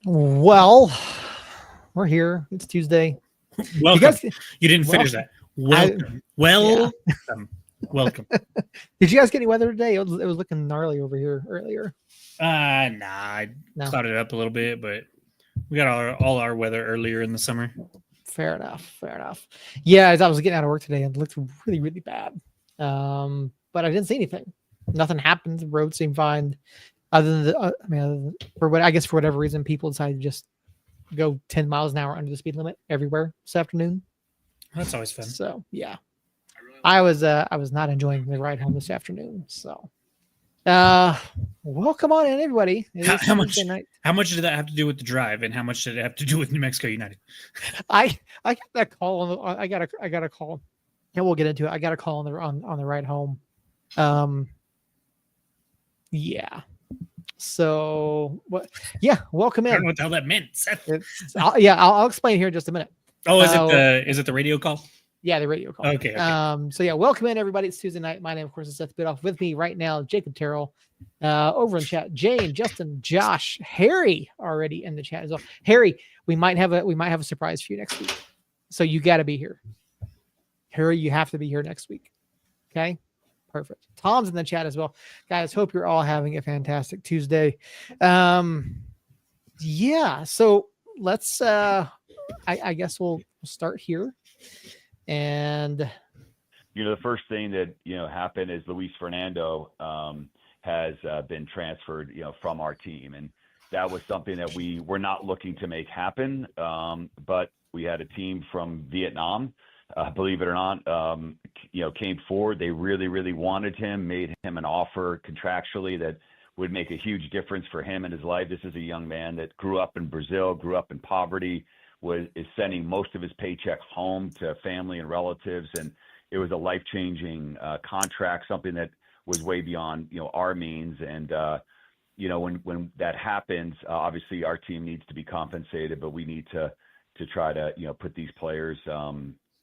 Well, we're here. It's Tuesday. Welcome. You didn't finish that. Welcome. Welcome. Welcome. Did you guys get any weather today? It was looking gnarly over here earlier. I clouded it up a little bit, but we got all our weather earlier in the summer. Fair enough. Yeah, as I was getting out of work today, it looked really, really bad. But I didn't see anything. Nothing happened. The road seemed fine. Other than for whatever reason, people decided to just go 10 miles an hour under the speed limit everywhere this afternoon. That's always fun. So yeah, I was not enjoying the ride home this afternoon. So, welcome on in, everybody. How much did that have to do with the drive, and how much did it have to do with New Mexico United? I got that call. I got a call. And we'll get into it. I got a call on the ride home. Yeah. So what? Yeah, welcome in. I don't know what the hell that meant, Seth. I'll explain here in just a minute. Oh, is it the radio call? Yeah, the radio call. Okay. So yeah, welcome in, everybody. It's Tuesday night. My name, of course, is Seth Bidoff. With me right now, Jacob Terrell. Over in chat, Jane, Justin, Josh, Harry already in the chat as well. Harry, we might have a surprise for you next week. So you got to be here. Harry, you have to be here next week. Okay. Perfect. Tom's in the chat as well. Guys, hope you're all having a fantastic Tuesday. Yeah, so let's I guess we'll start here. And the first thing that happened is Luis Fernando has been transferred from our team, and that was something that we were not looking to make happen, but we had a team from Vietnam, believe it or not, came forward. They really, really wanted him, made him an offer contractually that would make a huge difference for him in his life. This is a young man that grew up in Brazil, grew up in poverty, is sending most of his paycheck home to family and relatives. And it was a life-changing contract, something that was way beyond, our means. And, when that happens, obviously our team needs to be compensated, but we need to try to, put these players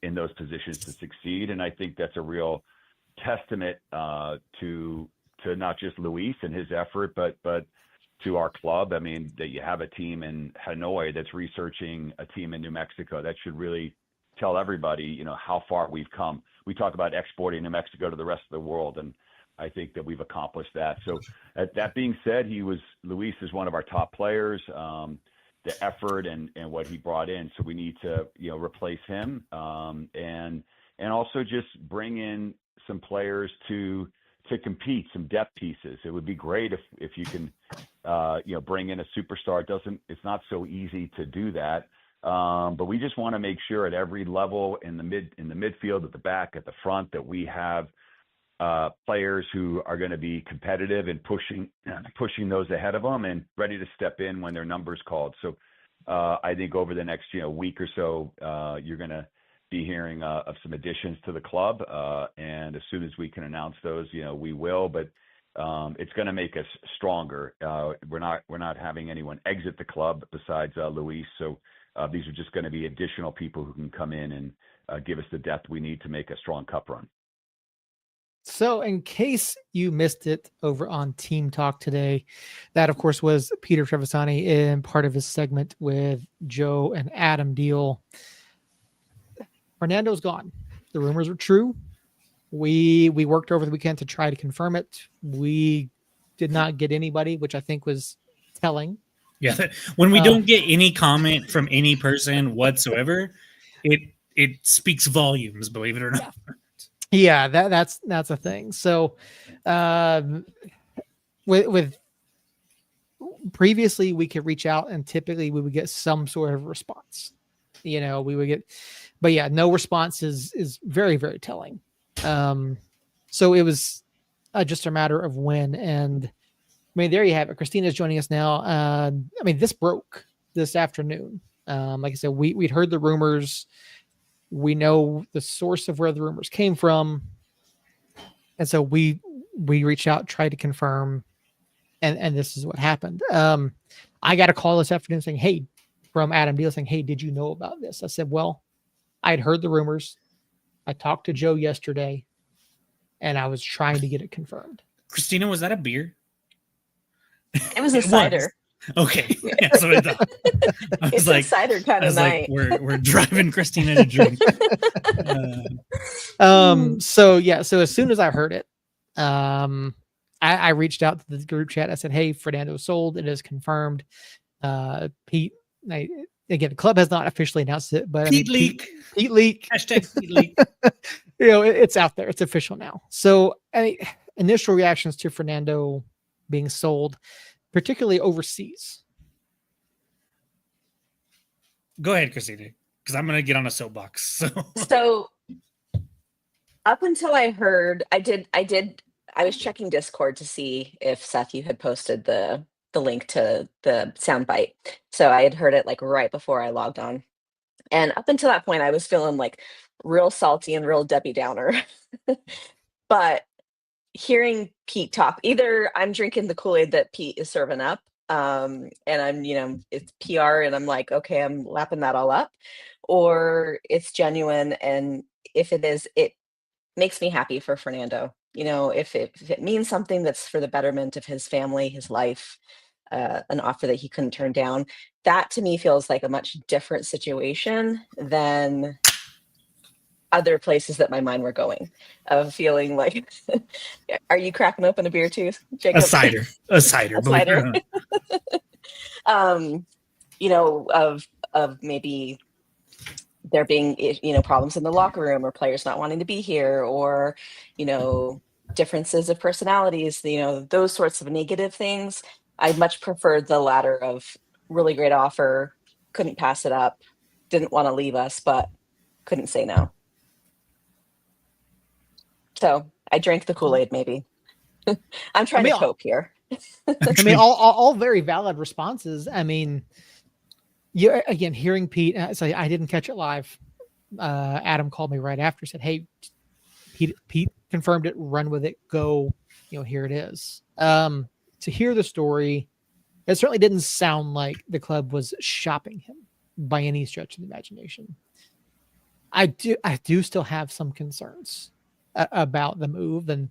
in those positions to succeed. And I think that's a real testament to not just Luis and his effort, but to our club. I mean, that you have a team in Hanoi that's researching a team in New Mexico. That should really tell everybody, how far we've come. We talk about exporting New Mexico to the rest of the world, and I think that we've accomplished that. So that being said, Luis is one of our top players. The effort and what he brought in. So we need to, replace him, and also just bring in some players to compete, some depth pieces. It would be great if you can, bring in a superstar. It's not so easy to do that. But we just want to make sure at every level in the midfield, at the back, at the front, that we have players who are going to be competitive and pushing those ahead of them and ready to step in when their number's called. So I think over the next week or so, you're going to be hearing of some additions to the club, and as soon as we can announce those, we will. But it's going to make us stronger. We're not having anyone exit the club besides Luis. So these are just going to be additional people who can come in and give us the depth we need to make a strong cup run. So in case you missed it over on Team Talk today, that, of course, was Peter Trevisani in part of his segment with Joe and Adam Deal. Fernando's gone. The rumors were true. We worked over the weekend to try to confirm it. We did not get anybody, which I think was telling. Yeah, when we don't get any comment from any person whatsoever, it speaks volumes, believe it or not. Yeah, that's a thing. So, with previously we could reach out and typically we would get some sort of response. We would get, but yeah, no response is very, very telling. So it was just a matter of when. And I mean, there you have it. Christina's joining us now. I mean, this broke this afternoon. Like I said, we'd heard the rumors. We know the source of where the rumors came from. And so we reached out, tried to confirm, and this is what happened. I got a call this afternoon saying, hey, from Adam Deal saying, hey, did you know about this? I said, well, I'd heard the rumors. I talked to Joe yesterday, and I was trying to get it confirmed. Christina, was that a beer? It was a cider. Okay, yeah, that's what I thought. I It's a cider kind of night. We're driving Christina to drink. So as soon as I heard it, I reached out to the group chat. I said, "Hey, Fernando sold. It is confirmed." Pete, again, the club has not officially announced it, but Pete leak. Pete leak. Hashtag Pete leak. It's out there. It's official now. So, initial reactions to Fernando being sold, particularly overseas. Go ahead, Christina, because I'm gonna get on a soapbox. So up until I heard, I was checking Discord to see if Seth, you had posted the link to the soundbite. So I had heard it like right before I logged on. And up until that point, I was feeling like real salty and real Debbie Downer. But hearing Pete talk, either I'm drinking the Kool-Aid that Pete is serving up, and I'm, it's PR and I'm like, okay, I'm lapping that all up, or it's genuine. And if it is, it makes me happy for Fernando. If it means something that's for the betterment of his family, his life, an offer that he couldn't turn down, that to me feels like a much different situation than other places that my mind were going, of feeling like, are you cracking open a beer too, Jacob? A cider. A cider. Of maybe there being, problems in the locker room, or players not wanting to be here, or, differences of personalities, those sorts of negative things. I much preferred the latter of really great offer, couldn't pass it up, didn't want to leave us, but couldn't say no. So I drank the Kool-Aid, maybe. I'm trying to cope here. All very valid responses. Again, hearing Pete, so I didn't catch it live. Adam called me right after, said, "Hey, Pete confirmed it, run with it, go, here it is." To hear the story, it certainly didn't sound like the club was shopping him by any stretch of the imagination. I do still have some concerns about the move, and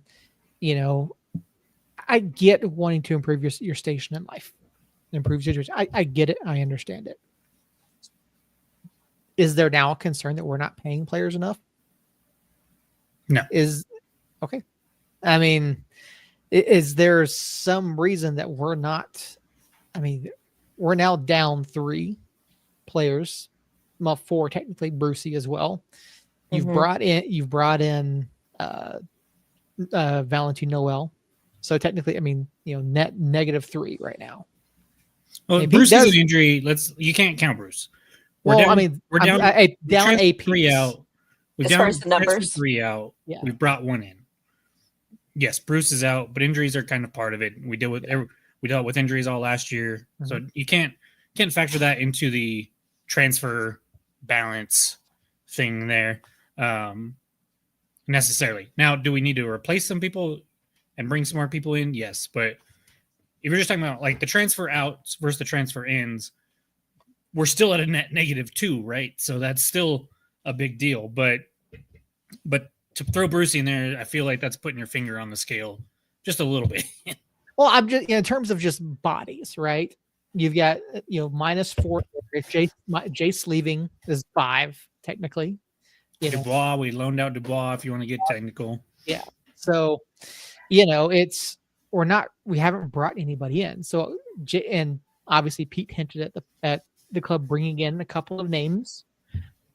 I get wanting to improve your station in life, improve your situation. I get it. I understand it. Is there now a concern that we're not paying players enough? No. Okay. Is there some reason that we're not? We're now down 3 players, well, 4 technically, Brucey as well. You've brought in Valentin Noel, so technically, net -3 right now. Well, Bruce is an injury. You can't count Bruce. We're down down a 3 out. As far as the numbers, 3 out. Yeah. We've brought 1 in. Yes, Bruce is out, but injuries are kind of part of it. We dealt with injuries all last year, so you can't factor that into the transfer balance thing there necessarily. Now, do we need to replace some people and bring some more people in? Yes, but if you're just talking about like the transfer outs versus the transfer ins, we're still at a net -2, right? So that's still a big deal. But to throw Brucey in there, I feel like that's putting your finger on the scale just a little bit. Well, I'm just in terms of just bodies, right? You've got -4. Jace leaving is 5 technically. Dubois, we loaned out Dubois if you want to get technical. Yeah. So, we haven't brought anybody in. So, and obviously Pete hinted at the club bringing in a couple of names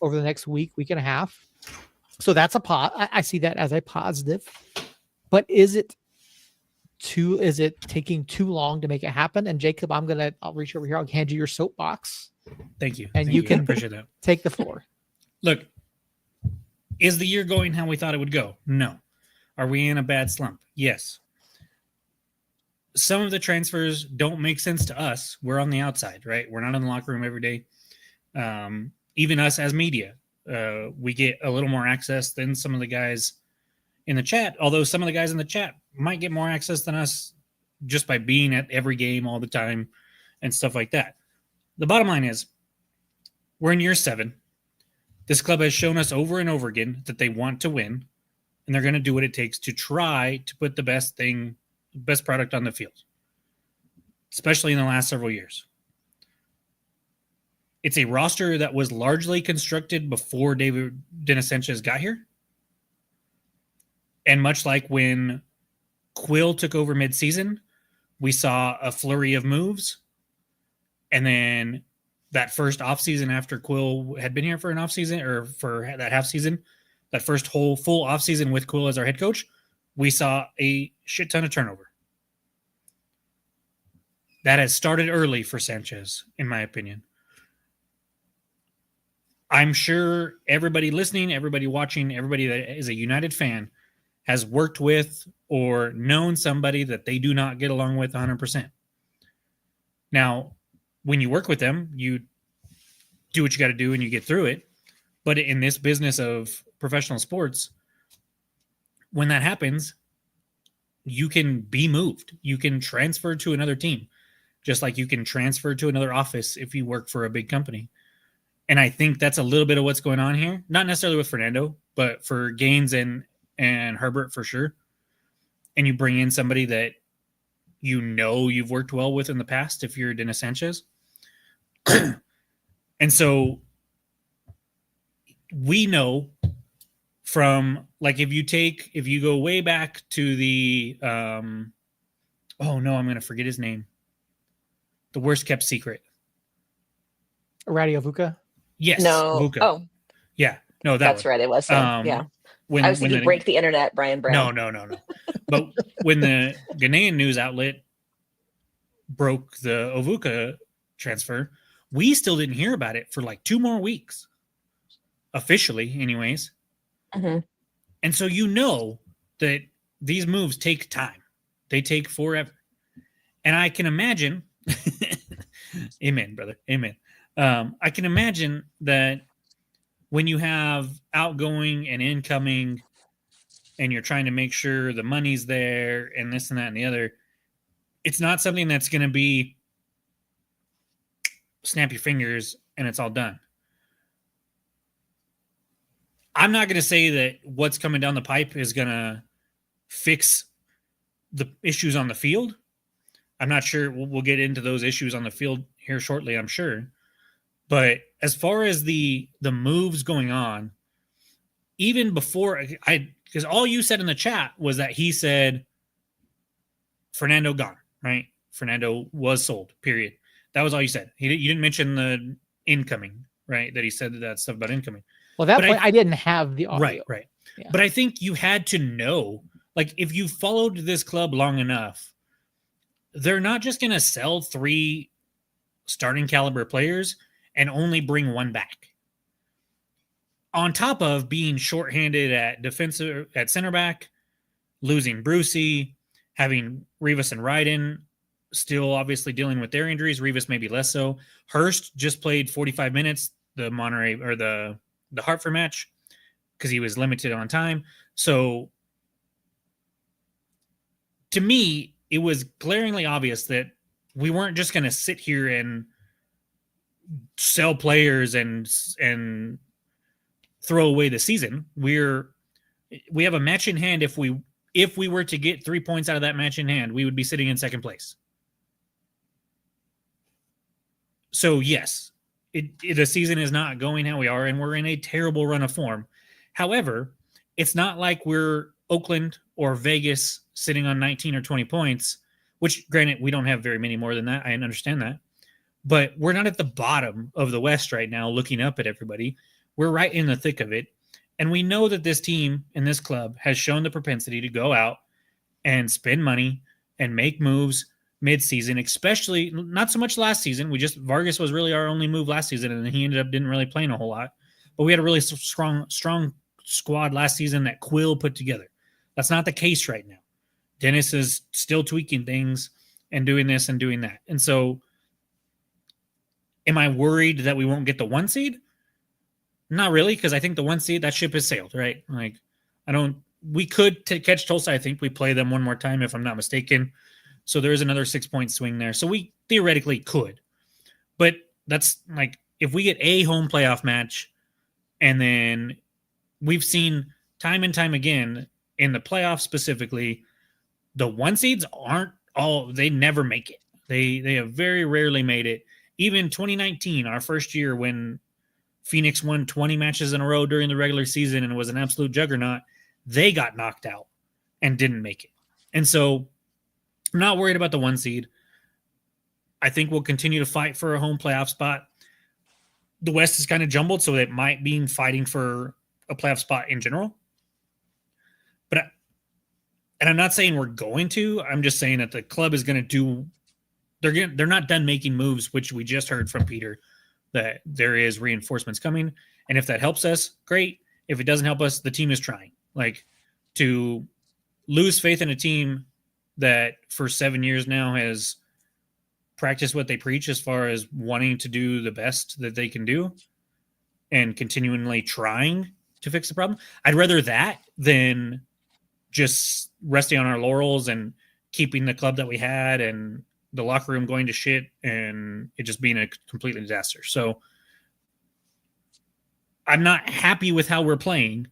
over the next week and a half. So that's I see that as a positive. But is it taking too long to make it happen? And Jacob, I'll reach over here. I'll hand you your soapbox. Thank you. And you can appreciate that. Take the floor. Look, is the year going how we thought it would go? No. Are we in a bad slump? Yes. Some of the transfers don't make sense to us. We're on the outside, right? We're not in the locker room every day. Even us as media, we get a little more access than some of the guys in the chat. Although some of the guys in the chat might get more access than us just by being at every game all the time and stuff like that. The bottom line is we're in year 7. This club has shown us over and over again that they want to win, and they're going to do what it takes to try to put the best product on the field. especially in the last several years. It's a roster that was largely constructed before Dennis Sanchez got here. And much like when Quill took over midseason, we saw a flurry of moves. And then that first offseason after Quill had been here for an offseason, or for that half season, that first whole full offseason with Quill as our head coach, we saw a shit ton of turnover. That has started early for Sanchez, in my opinion. I'm sure everybody listening, everybody watching, everybody that is a United fan has worked with or known somebody that they do not get along with 100%. Now, when you work with them, you do what you got to do and you get through it. But in this business of professional sports, when that happens, you can be moved. You can transfer to another team, just like you can transfer to another office if you work for a big company. And I think that's a little bit of what's going on here. Not necessarily with Fernando, but for Gaines and Herbert for sure. And you bring in somebody that you know you've worked well with in the past if you're Dennis Sanchez. And so we know from, like, if you go way back to the I'm going to forget his name. The worst kept secret. Radio Vuka. Yes. No. Vuka. Oh, yeah. No, that's one. right. It was him. Yeah. When, I was thinking break the internet, Brian Brown. No. But when the Ghanaian news outlet broke the Ovuka transfer, we still didn't hear about it for like 2 more weeks. Officially, anyways. Mm-hmm. And so you know that these moves take time. They take forever. And I can imagine, amen, brother, amen. I can imagine that when you have outgoing and incoming and you're trying to make sure the money's there and this and that and the other, it's not something that's going to be snap your fingers and it's all done. I'm not going to say that what's coming down the pipe is going to fix the issues on the field. I'm not sure. We'll get into those issues on the field here shortly, I'm sure. But as far as the moves going on, even before because all you said in the chat was that he said Fernando gone, right? Fernando was sold, period. That was all you said. You didn't mention the incoming, right? That he said that stuff about incoming. Well, at that point, I didn't have the audio. Right. Yeah. But I think you had to know, like, if you followed this club long enough, they're not just going to sell 3 starting caliber players and only bring 1 back. On top of being shorthanded at center back, losing Brucey, having Rivas and Ryden still obviously dealing with their injuries. Rivas maybe less so. Hurst just played 45 minutes, the Monterey or the Hartford match, because he was limited on time. So to me, it was glaringly obvious that we weren't just going to sit here and sell players and throw away the season. We have a match in hand. If we were to get 3 points out of that match in hand, we would be sitting in second place. So yes, the season is not going how we are, and we're in a terrible run of form. However, it's not like we're Oakland or Vegas sitting on 19 or 20 points, which, granted, we don't have very many more than that. I understand that. But we're not at the bottom of the West right now looking up at everybody. We're right in the thick of it. And we know that this team and this club has shown the propensity to go out and spend money and make moves mid-season, especially not so much last season. Vargas was really our only move last season, and he didn't really play a whole lot. But we had a really strong squad last season that Quill put together. That's not the case right now. Dennis is still tweaking things and doing this and doing that. And so am I worried that we won't get the 1 seed? Not really, because I think the 1 seed, that ship has sailed, right? Like, we could catch Tulsa. I think we play them one more time, if I'm not mistaken. So there is another 6-point swing there. So we theoretically could. But that's like, if we get a home playoff match, and then we've seen time and time again in the playoffs specifically, the 1 seeds they never make it. They have very rarely made it. Even 2019, our first year when Phoenix won 20 matches in a row during the regular season and was an absolute juggernaut, they got knocked out and didn't make it. And so I'm not worried about the 1 seed. I think we'll continue to fight for a home playoff spot. The West is kind of jumbled, so it might mean fighting for a playoff spot in general. And I'm not saying we're going to. I'm just saying that the club is going to do. They're not done making moves, which we just heard from Peter that there is reinforcements coming. And if that helps us, great. If it doesn't help us, the team is trying. Like, to lose faith in a team that for 7 years now has practiced what they preach as far as wanting to do the best that they can do and continually trying to fix the problem. I'd rather that than just resting on our laurels and keeping the club that we had and the locker room going to shit and it just being a complete disaster. So I'm not happy with how we're playing,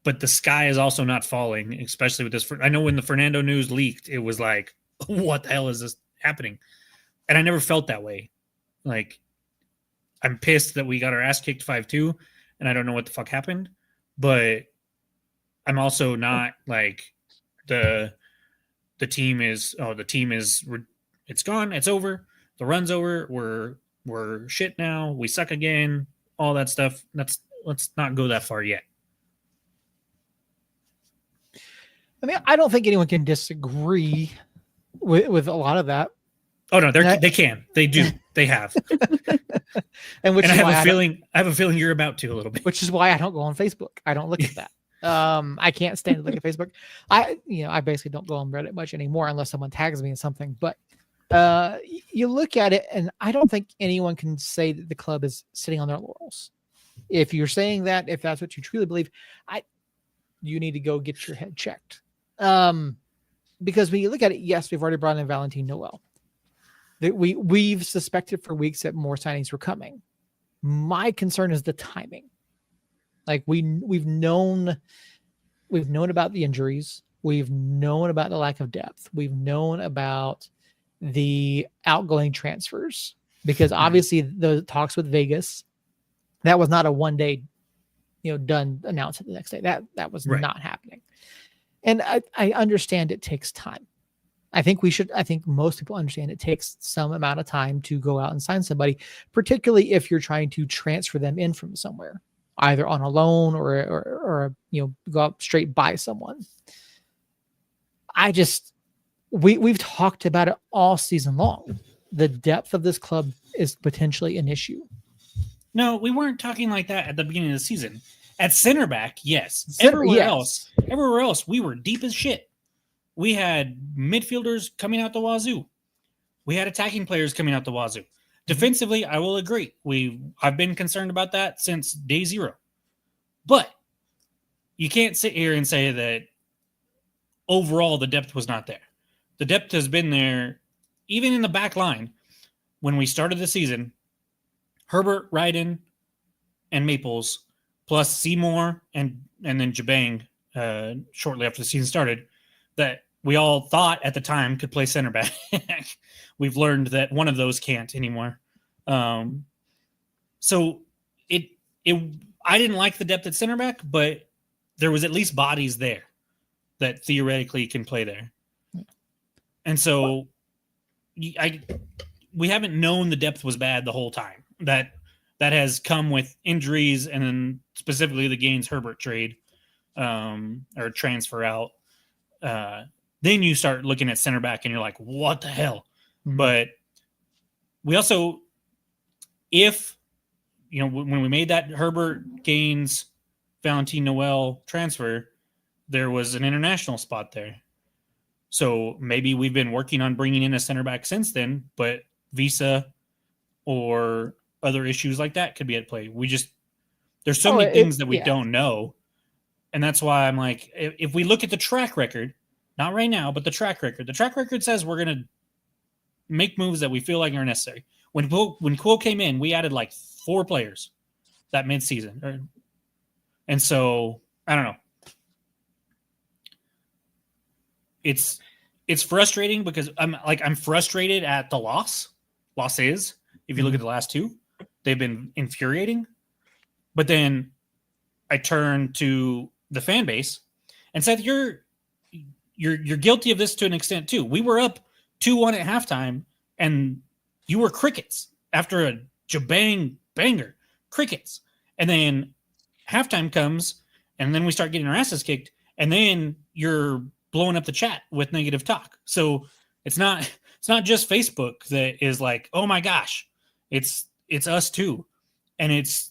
but the sky is also not falling, especially with this. I know when the Fernando news leaked, it was like, what the hell is this happening? And I never felt that way. Like, I'm pissed that we got our ass kicked 5-2 and I don't know what the fuck happened, but I'm also not like the team is it's gone, it's over, the run's over, we're shit now, we suck again, all that stuff. Let's not go that far yet. I mean, I don't think anyone can disagree with a lot of that. Oh no, they can, they do, they have, and I have a feeling you're about to a little bit. Which is why I don't go on Facebook. I don't look at that. I can't stand to look at Facebook. I basically don't go on Reddit much anymore unless someone tags me in something. But you look at it, and I don't think anyone can say that the club is sitting on their laurels. If you're saying that, if that's what you truly believe, you need to go get your head checked. Because when you look at it, yes, we've already brought in Valentin Noel. We've suspected for weeks that more signings were coming. My concern is the timing. Like, we've known about the injuries. We've known about the lack of depth. We've known about the outgoing transfers, because obviously the talks with Vegas, that was not a one day, done, announced it the next day. That was right. Not happening. And I understand it takes time. I think most people understand it takes some amount of time to go out and sign somebody, particularly if you're trying to transfer them in from somewhere, either on a loan or go out straight buy someone. We've talked about it all season long. The depth of this club is potentially an issue. No, we weren't talking like that at the beginning of the season. At center back, yes. Everywhere else, we were deep as shit. We had midfielders coming out the wazoo. We had attacking players coming out the wazoo. Defensively, I will agree. I've been concerned about that since day zero. But you can't sit here and say that overall the depth was not there. The depth has been there, even in the back line. When we started the season, Herbert, Ryden, and Maples, plus Seymour and then Jabang shortly after the season started, that we all thought at the time could play center back. We've learned that one of those can't anymore. So I didn't like the depth at center back, but there was at least bodies there that theoretically can play there. And so we haven't known the depth was bad the whole time. That has come with injuries, and then specifically the Gaines Herbert trade or transfer out. Then you start looking at center back and you're like, what the hell? Mm-hmm. But we also, when we made that Herbert, Gaines, Valentin Noel transfer, there was an international spot there. So maybe we've been working on bringing in a center back since then, but visa or other issues like that could be at play. There's so many things that we don't know. And that's why I'm like, if we look at the track record, not right now, but the track record says we're going to make moves that we feel like are necessary. When Quill came in, we added like 4 players that midseason. And so, I don't know. It's it's frustrating because I'm frustrated at the losses. If you look at the last two, they've been infuriating. But then I turn to the fan base and said, you're guilty of this to an extent too. We were up 2-1 at halftime, and you were crickets after a jabang banger, crickets. And then halftime comes, and then we start getting our asses kicked, and then you're blowing up the chat with negative talk. So it's not just Facebook that is like, oh my gosh, it's us too. And it's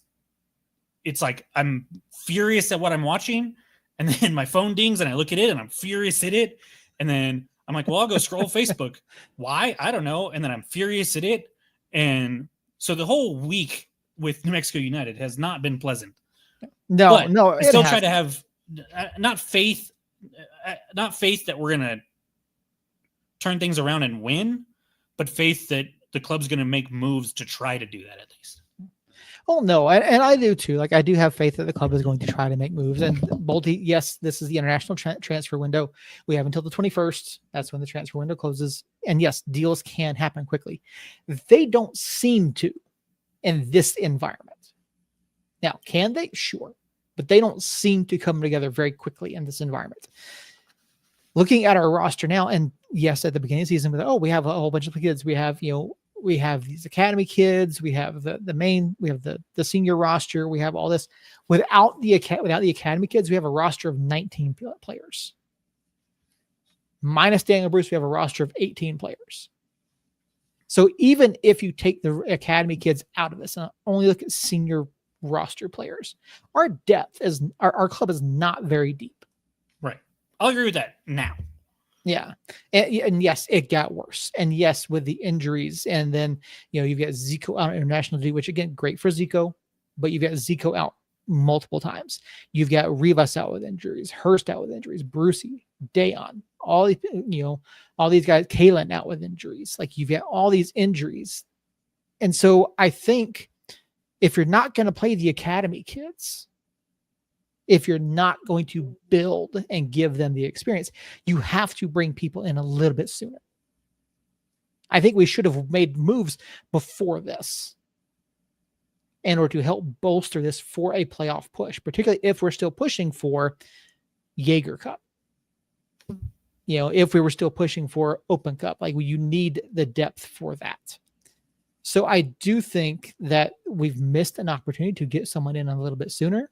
like I'm furious at what I'm watching, and then my phone dings and I look at it and I'm furious at it. And then I'm like, well, I'll go scroll Facebook. Why? I don't know. And then I'm furious at it. And so the whole week with New Mexico United has not been pleasant. No, but no. I still try to have not faith that we're going to turn things around and win, but faith that the club's going to make moves to try to do that at least. Oh no, and I do too. Like I do have faith that the club is going to try to make moves. And Bolte, yes, this is the international transfer window. We have until the 21st. That's when the transfer window closes. And yes, deals can happen quickly. They don't seem to in this environment. Now, can they? Sure, but they don't seem to come together very quickly in this environment. Looking at our roster now, and yes, at the beginning of the season, we have a whole bunch of kids. We have these academy kids. We have the main. We have the senior roster. We have all this. Without the academy kids, we have a roster of 19 players. Minus Daniel Bruce, we have a roster of 18 players. So even if you take the academy kids out of this and only look at senior roster players, our depth is our club is not very deep. Right. I'll agree with that now. Yeah. And yes, it got worse. And yes, with the injuries, and then, you've got Zico out on international duty, which again, great for Zico, but you've got Zico out multiple times. You've got Rivas out with injuries, Hurst out with injuries, Brucey, Dayon, all these, all these guys, Kalen out with injuries. Like you've got all these injuries. And so I think if you're not going to play the academy kids, if you're not going to build and give them the experience, you have to bring people in a little bit sooner. I think we should have made moves before this in order to help bolster this for a playoff push, particularly if we're still pushing for Jaeger Cup. If we were still pushing for Open Cup, like you need the depth for that. So I do think that we've missed an opportunity to get someone in a little bit sooner.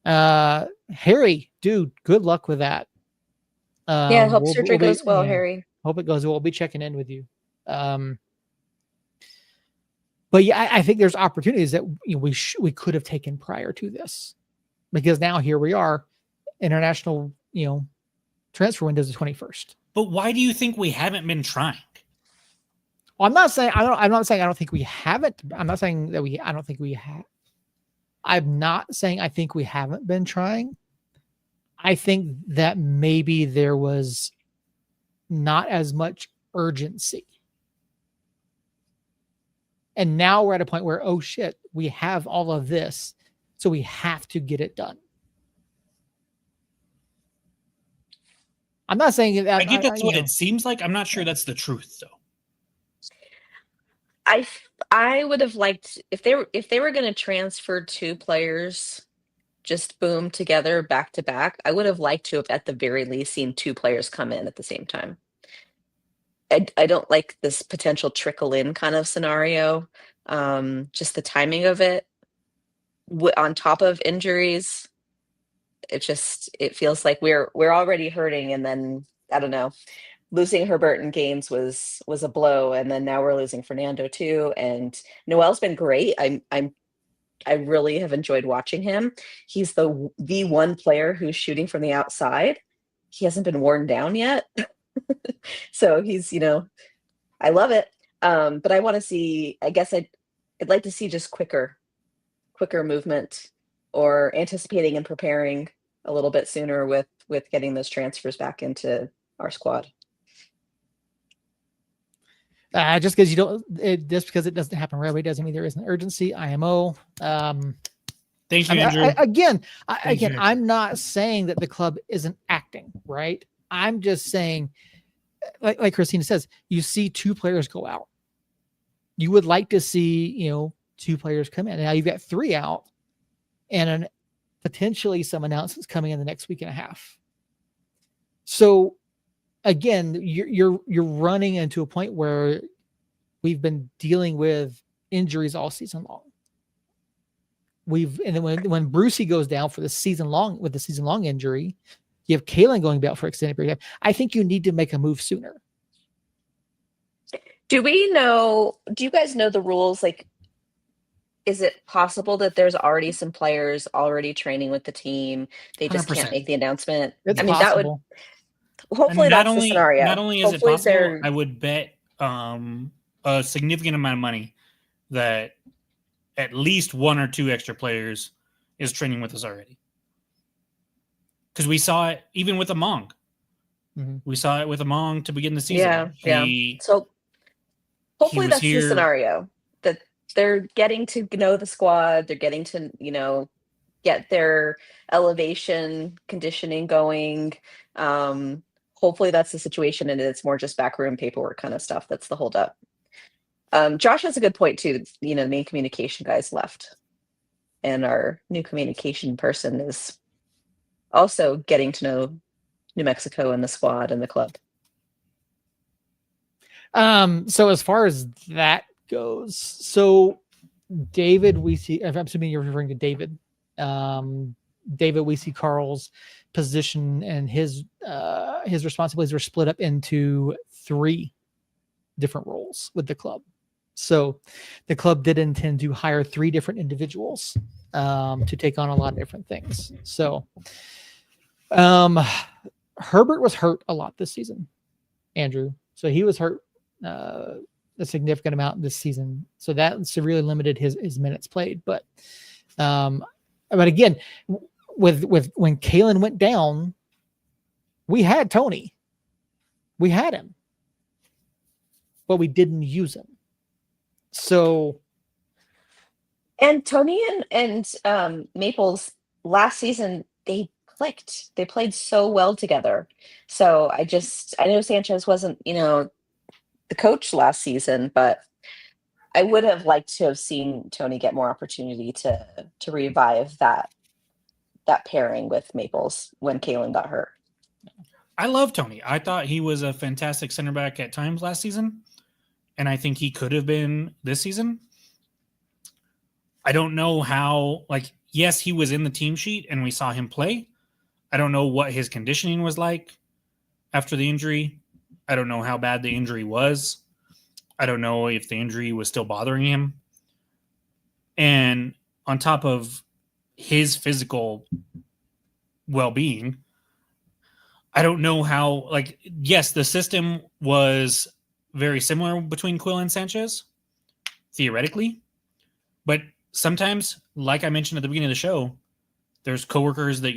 Harry, dude, good luck with that. Yeah, hope surgery goes well, Harry. Hope it goes well. We'll be checking in with you. But yeah, I think there's opportunities that we could have taken prior to this, because now here we are, international transfer window is the 21st. But why do you think we haven't been trying? Well, I'm not saying I don't think we haven't. I'm not saying that I don't think we have. I'm not saying I think we haven't been trying. I think that maybe there was not as much urgency. And now we're at a point where, oh shit, we have all of this, so we have to get it done. I'm not saying that. I get that's what it seems like. I'm not sure that's the truth, though. I would have liked if they were going to transfer two players, just boom together back to back. I would have liked to have at the very least seen two players come in at the same time. I don't like this potential trickle in kind of scenario. Just the timing of it, on top of injuries, it feels like we're already hurting, and then I don't know. Losing Herbert and Gaines was a blow, and then now we're losing Fernando too. And Noel's been great. I really have enjoyed watching him. He's the one player who's shooting from the outside. He hasn't been worn down yet, so he's I love it. But I want to see. I guess I'd like to see just quicker movement, or anticipating and preparing a little bit sooner with getting those transfers back into our squad. Just because just because it doesn't happen right away doesn't mean there isn't urgency. IMO. Thank you, Andrew. I'm not saying that the club isn't acting right. I'm just saying like Christina says, you see two players go out. You would like to see, two players come in. Now you've got three out, and potentially some announcements coming in the next week and a half. So again, you're running into a point where we've been dealing with injuries all season long. And then when Brucey goes down for the season long injury, you have Kalen going out for extended period of time. I think you need to make a move sooner. Do you guys know the rules? Like, is it possible that there's already some players already training with the team? They just 100%. can't make the announcement. It's That possible. would hopefully And that's the scenario. Not only is Hopefully it possible, they're- I would bet a significant amount of money that at least one or two extra players is training with us already. Because we saw it even with Among. Mm-hmm. We saw it with Among to begin the season. Yeah. So hopefully that's the scenario, that they're getting to know the squad. They're getting to, get their elevation conditioning going. Hopefully that's the situation, and it's more just backroom paperwork kind of stuff. That's the holdup. Josh has a good point too. The main communication guys left, and our new communication person is also getting to know New Mexico and the squad and the club. So as far as that goes, so David, I'm assuming you're referring to David. David, we see Carl's position and his responsibilities were split up into 3 different roles with the club. So the club did intend to hire 3 different individuals to take on a lot of different things. So Herbert was hurt a lot this season, Andrew. So he was hurt a significant amount this season. So that severely limited his minutes played. But again, with when Kalen went down, we had Tony. We had him. But we didn't use him. So, and Tony and Maples last season, they clicked. They played so well together. So I know Sanchez wasn't, the coach last season, but I would have liked to have seen Tony get more opportunity to revive that pairing with Maples when Kalen got hurt. I love Tony. I thought he was a fantastic center back at times last season, and I think he could have been this season. I don't know how, yes, he was in the team sheet and we saw him play. I don't know what his conditioning was like after the injury. I don't know how bad the injury was. I don't know if the injury was still bothering him. And on top of his physical well-being, I don't know how, yes, the system was very similar between Quill and Sanchez, theoretically. But sometimes, like I mentioned at the beginning of the show, there's coworkers that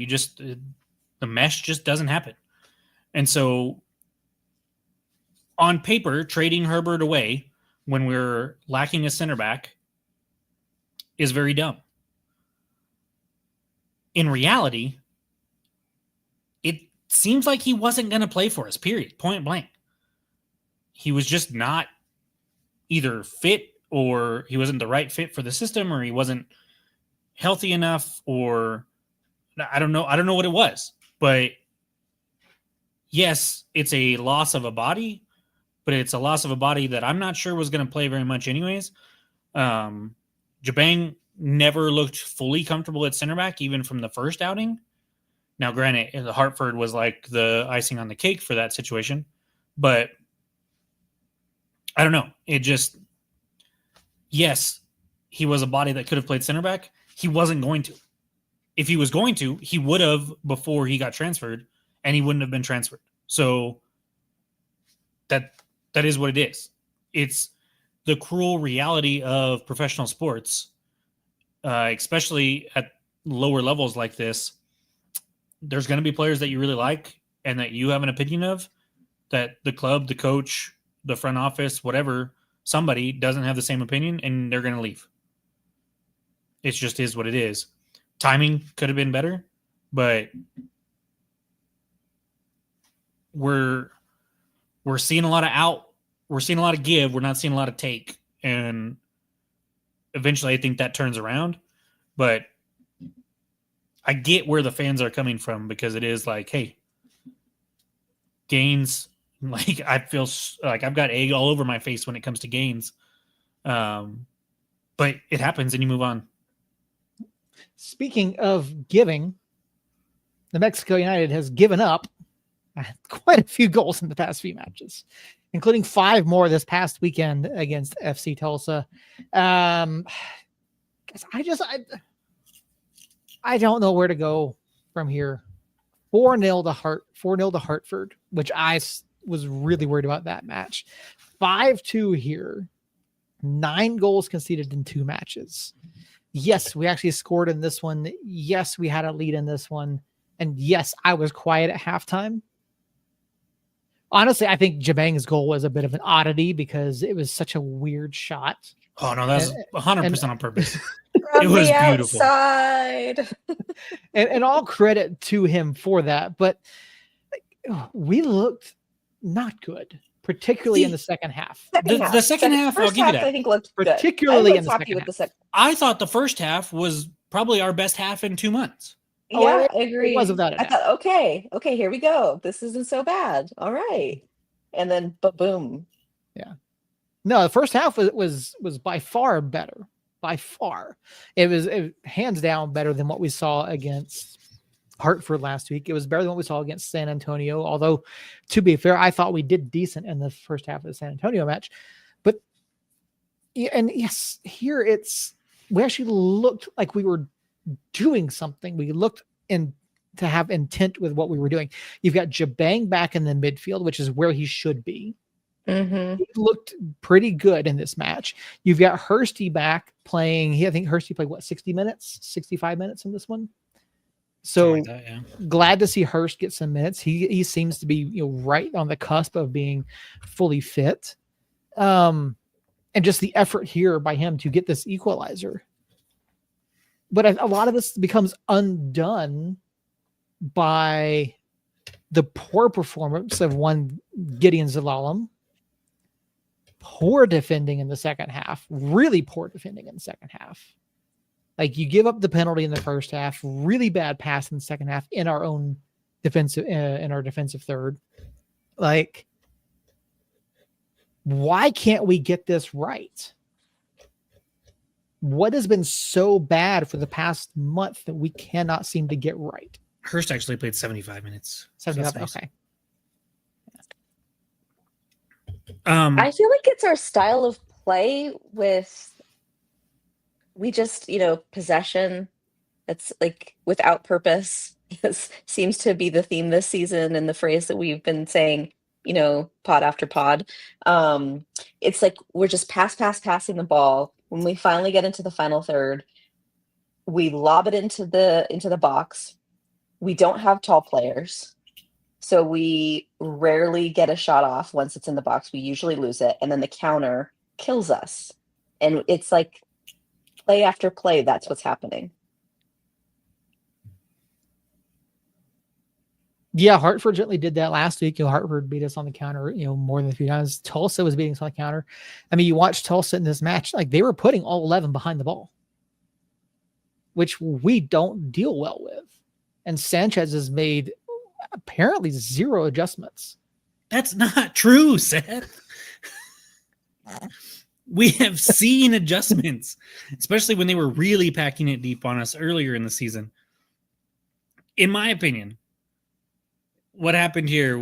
the mesh just doesn't happen. And so on paper, trading Herbert away when we're lacking a center back is very dumb. In reality, it seems like he wasn't going to play for us, period, point blank. He was just not either fit, or he wasn't the right fit for the system, or he wasn't healthy enough, or I don't know what it was. But yes, it's a loss of a body, but it's a loss of a body that I'm not sure was going to play very much anyways. Jabang never looked fully comfortable at center back, even from the first outing. Now, granted, the Hartford was like the icing on the cake for that situation, but I don't know. It just, yes, he was a body that could have played center back. He wasn't going to. If he was going to, he would have before he got transferred, and he wouldn't have been transferred. So that is what it is. It's the cruel reality of professional sports, especially at lower levels like this. There's going to be players that you really like and that you have an opinion of, that the club, the coach, the front office, whatever, somebody doesn't have the same opinion, and they're going to leave. It just is what it is. Timing could have been better, but we're we're seeing a lot of out. We're seeing a lot of give. We're not seeing a lot of take. And eventually I think that turns around. But I get where the fans are coming from, because it is like, hey, Gaines, like I feel like I've got egg all over my face when it comes to Gaines. But it happens and you move on. Speaking of giving, New Mexico United has given up quite a few goals in the past few matches, including 5 more this past weekend against FC Tulsa. I don't know where to go from here. 4-0 to Hartford, which I was really worried about that match. 5-2 here. 9 goals conceded in 2 matches. Yes, we actually scored in this one. Yes, we had a lead in this one. And yes, I was quiet at halftime. Honestly, I think Jabang's goal was a bit of an oddity because it was such a weird shot. Oh, no, that was 100% on purpose. From It was the beautiful. outside. and all credit to him for that. But we looked not good, particularly in the second half. The second half, I'll first give you half, that. I think looked good. Particularly I in was the happy second with half. the second. I thought the first half was probably our best half in 2 months. Yeah, I agree. It was without a I doubt. thought, okay, here we go. This isn't so bad. All right, and then boom. No, the first half was by far better. By far, it was hands down better than what we saw against Hartford last week. It was better than what we saw against San Antonio. Although, to be fair, I thought we did decent in the first half of the San Antonio match. But and yes, here we actually looked like we were doing something. We looked to have intent with what we were doing. You've got Jabang back in the midfield, which is where he should be. Mm-hmm. He looked pretty good in this match. You've got Hursty back playing. I think Hursty played 60 minutes, 65 minutes in this one. So Like that, yeah. glad to see Hurst get some minutes. He seems to be right on the cusp of being fully fit. And just the effort here by him to get this equalizer. But a lot of this becomes undone by the poor performance of one Gideon Zalalem. Poor defending in the second half. Really poor defending in the second half. Like, you give up the penalty in the first half. Really bad pass in the second half in our own defensive third. Like, why can't we get this right? What has been so bad for the past month that we cannot seem to get right? Hurst actually played 75 minutes. 75, So that's nice. okay. I feel like it's our style of play we just, possession. It's like without purpose. This seems to be the theme this season, and the phrase that we've been saying, pod after pod. It's like we're just passing the ball. When we finally get into the final third, we lob it into the box. We don't have tall players, so we rarely get a shot off. Once it's in the box, we usually lose it, and then the counter kills us. And it's like play after play, that's what's happening. Yeah, Hartford gently did that last week. Hartford beat us on the counter, more than a few times. Tulsa was beating us on the counter. I mean, you watch Tulsa in this match, like they were putting all 11 behind the ball, which we don't deal well with. And Sanchez has made apparently 0 adjustments. That's not true, Seth. We have seen adjustments, especially when they were really packing it deep on us earlier in the season. In my opinion, what happened here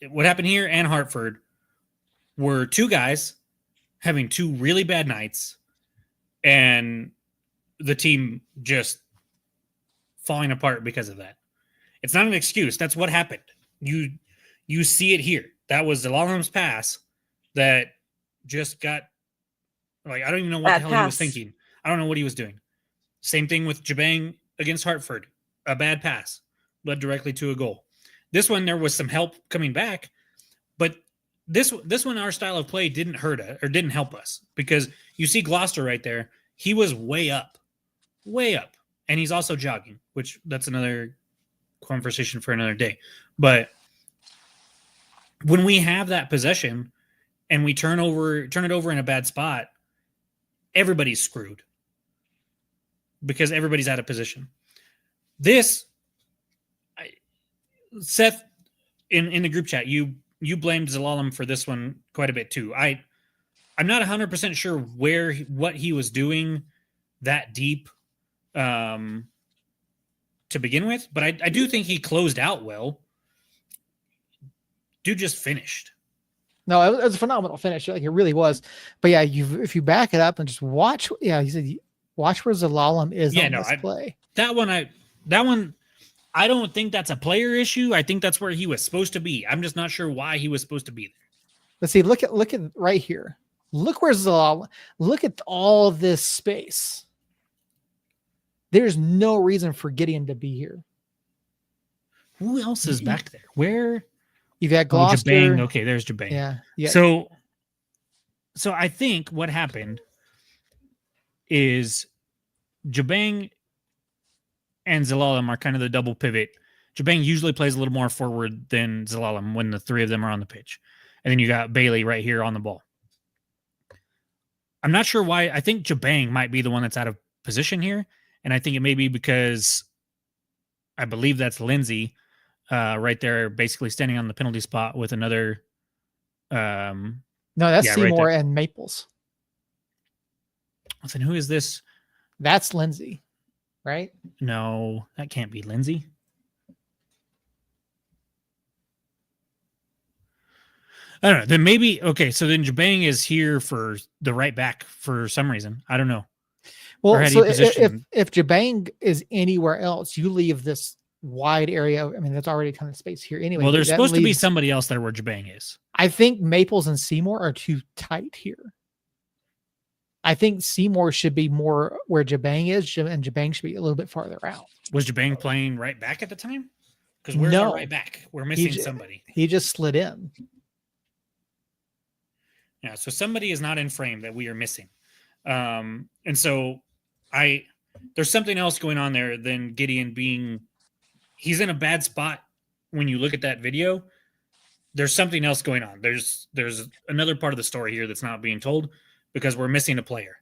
and Hartford were 2 guys having 2 really bad nights and the team just falling apart because of that. It's not an excuse. That's what happened. You see it here. That was Zalalem's pass that just got, like, I don't even know what the hell he was thinking. I don't know what he was doing. Same thing with Jabang against Hartford. A bad pass led directly to a goal. This one, there was some help coming back, but this one, our style of play didn't hurt us or didn't help us, because you see Gloucester right there. He was way up, and he's also jogging, which that's another conversation for another day. But when we have that possession and we turn it over in a bad spot, everybody's screwed because everybody's out of position. Seth, in the group chat, you blamed Zelalem for this one quite a bit too. I'm not 100% sure what he was doing that deep to begin with, but I do think he closed out well. Dude just finished. No, it was a phenomenal finish. Like it really was. But yeah, if you back it up and just watch, he said, watch where Zelalem is on this play. That one, I don't think that's a player issue. I think that's where he was supposed to be. I'm just not sure why he was supposed to be there. Let's see. Look at right here. Look where Zelalem. Look at all this space. There's no reason for Gideon to be here. Who else is back there? Where? You've got Gloucester. Jabang. Okay, there's Jabang. Yeah. So I think what happened is Jabang and Zelalem are kind of the double pivot. Jabang usually plays a little more forward than Zelalem when the three of them are on the pitch. And then you got Bailey right here on the ball. I'm not sure why. I think Jabang might be the one that's out of position here. And I think it may be because I believe that's Lindsay right there, basically standing on the penalty spot with another. No, that's Seymour right and Maples. Listen, who is this? That's Lindsay, right? No, that can't be Lindsay. I don't know. Then maybe, okay, so then Jabang is here for the right back for some reason. I don't know. Well, so if Jabang is anywhere else, you leave this wide area. I mean, that's already kind of space here anyway. Well, there's supposed to be somebody else there where Jabang is. I think Maples and Seymour are too tight here. I think Seymour should be more where Jabang is, and Jabang should be a little bit farther out. Was Jabang playing right back at the time? Because where's our right back? We're missing somebody. He just slid in. Yeah, so somebody is not in frame that we are missing. And so there's something else going on there than Gideon being, he's in a bad spot when you look at that video. There's something else going on. There's another part of the story here that's not being told because we're missing a player.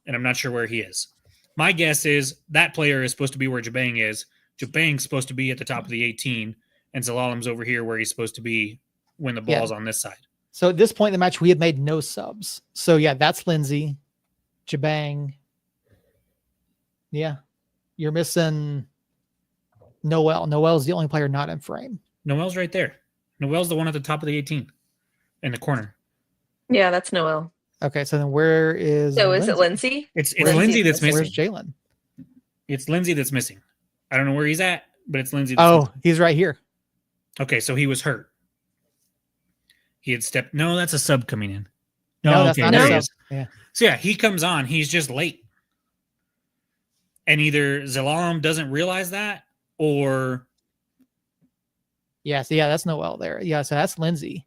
And I'm not sure where he is. My guess is that player is supposed to be where Jabang is. Jabang's supposed to be at the top of the 18, and Zelalem's over here where he's supposed to be when the ball's on this side. So at this point in the match, we had made no subs. So yeah, that's Lindsay, Jabang. Yeah. You're missing Noel. Noel's the only player not in frame. Noel's right there. Noel's the one at the top of the 18 in the corner. Yeah, that's Noel. Okay, so then where is Is it Lindsay? It's Lindsay that's missing. Where's Jalen? It's Lindsay that's missing. I don't know where he's at, but it's Lindsay. He's right here. Okay, so he was hurt. He had stepped. No, that's a sub coming in. No, that's not a sub. Yeah. So yeah, he comes on. He's just late, and either Zelalem doesn't realize that, or that's Noel there. Yeah, so that's Lindsay.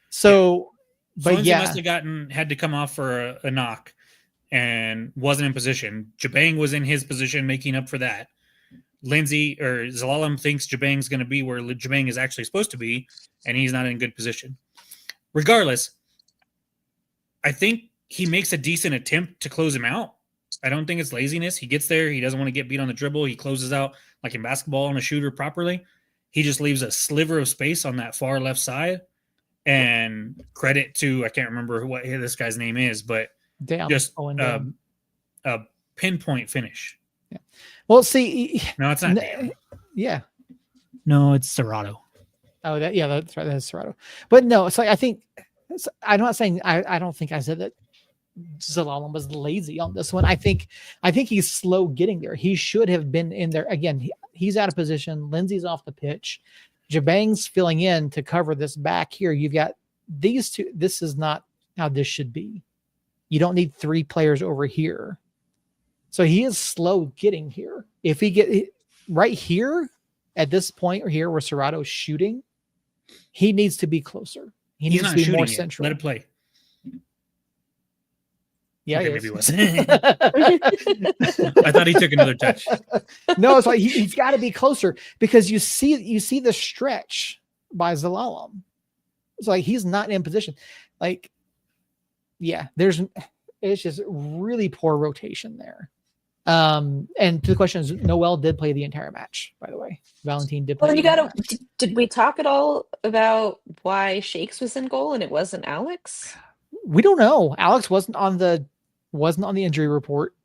So, but Lindsay must have had to come off for a knock, and wasn't in position. Jabang was in his position, making up for that. Lindsay or Zelalem thinks Jabang's going to be where Jabang is actually supposed to be, and he's not in good position. Regardless, I think he makes a decent attempt to close him out. I don't think it's laziness. He gets there. He doesn't want to get beat on the dribble. He closes out like in basketball on a shooter properly. He just leaves a sliver of space on that far left side. And credit to, I can't remember what this guy's name is, but just a pinpoint finish. Yeah. Well, see. No, it's not. Yeah. No, it's Serrato. Oh, that's right. That's Serrato. But no, it's like I'm not saying I don't think I said that Zelalem was lazy on this one. I think he's slow getting there. He should have been in there again. He's out of position. Lindsay's off the pitch. Jabang's filling in to cover this back here. You've got these two. This is not how this should be. You don't need three players over here. So he is slow getting here. If he get right here at this point or here where Serrato's shooting, he needs to be closer. He needs to be more central. Let it play. Yeah, okay, maybe it was. I thought he took another touch. No, it's like he's got to be closer because you see the stretch by Zelalem. So like he's not in position. Like, yeah, it's just really poor rotation there. And to the question is, Noel did play the entire match, by the way. Valentine did play Well, then the you entire gotta. match. Did we talk at all about why Shakes was in goal and it wasn't Alex? We don't know. Alex wasn't on the injury report.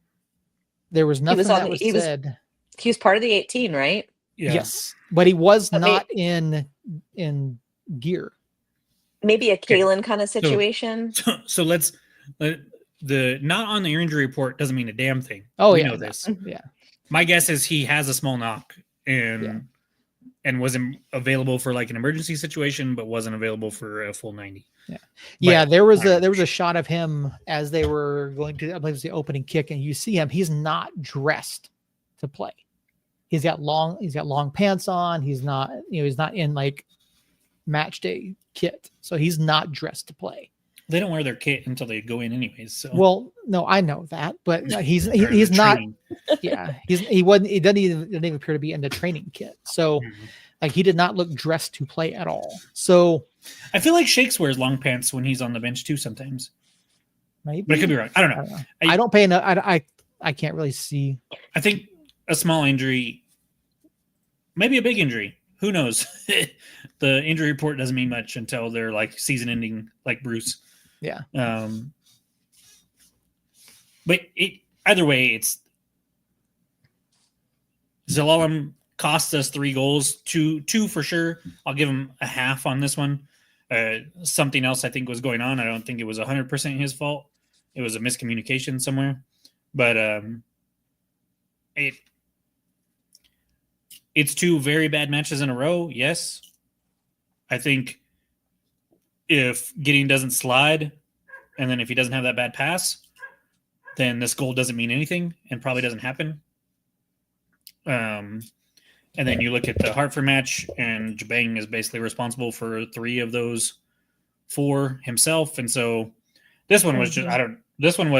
There was nothing that was said. He was part of the 18, right? Yeah. Yes, but he was But not in gear. Maybe a Okay. Kalen kind of situation. So let's the not on the injury report doesn't mean a damn thing. Oh, we yeah, know no. this. Yeah. My guess is he has a small knock and wasn't available for like an emergency situation, but wasn't available for a full 90. Yeah. But Yeah, there was a shot of him as they were going to, I believe it was the opening kick, and you see him, he's not dressed to play. He's got long pants on. He's not in like match day kit. So he's not dressed to play. They don't wear their kit until they go in anyways. So Well, no, I know that, but he's Or the not. training. Yeah, he doesn't even appear to be in the training kit. So like he did not look dressed to play at all. So I feel like Shakes wears long pants when he's on the bench too sometimes. maybe, But I could be wrong. I don't know. I don't pay enough. I can't really see. I think a small injury, maybe a big injury. Who knows? The injury report doesn't mean much until they're like season ending, like Bruce. Yeah. But either way, it's Zelalem cost us 3 goals, two for sure. I'll give him a half on this one. Something else I think was going on. I don't think it was 100% his fault. It was a miscommunication somewhere. But it's 2 very bad matches in a row. Yes. I think if Gideon doesn't slide, and then if he doesn't have that bad pass, then this goal doesn't mean anything and probably doesn't happen. And then you look at the Hartford match, and Jabang is basically responsible for 3 of those 4 himself. And so this one was just this one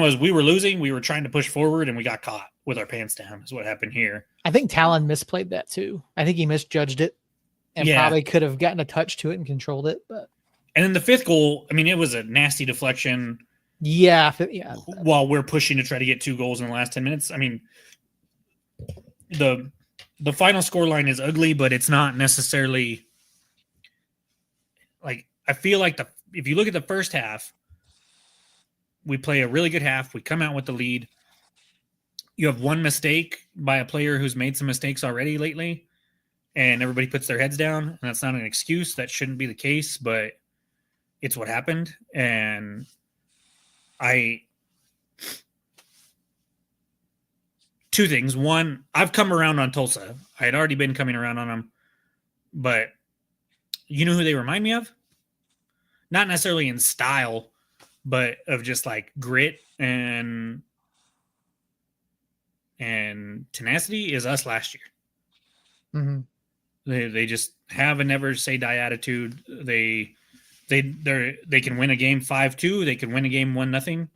was we were losing, we were trying to push forward, and we got caught with our pants down is what happened here. I think Talon misplayed that too. I think he misjudged it and probably could have gotten a touch to it and controlled it. But and then the 5th goal, I mean, it was a nasty deflection. Yeah. While we're pushing to try to get 2 goals in the last 10 minutes. I mean, the final score line is ugly, but it's not necessarily like, I feel like if you look at the first half, we play a really good half. We come out with the lead. You have one mistake by a player who's made some mistakes already lately, and everybody puts their heads down. And that's not an excuse. That shouldn't be the case, but it's what happened. And two things. One, I've come around on Tulsa. I had already been coming around on them, but you know who they remind me of? Not necessarily in style, but of just like grit and tenacity is us last year. Mm-hmm. They just have a never say die attitude. They can win a game 5-2. They can win a game 1-0,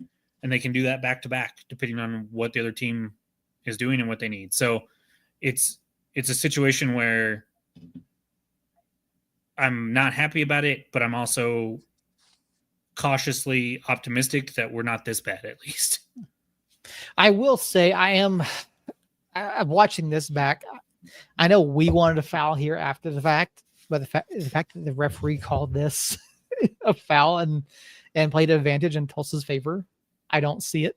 and they can do that back to back, depending on what the other team is doing and what they need. So it's a situation where I'm not happy about it, but I'm also cautiously optimistic that we're not this bad, at least. I will say I'm watching this back. I know we wanted a foul here after the fact, but the fact that the referee called this a foul and played advantage in Tulsa's favor, I don't see it.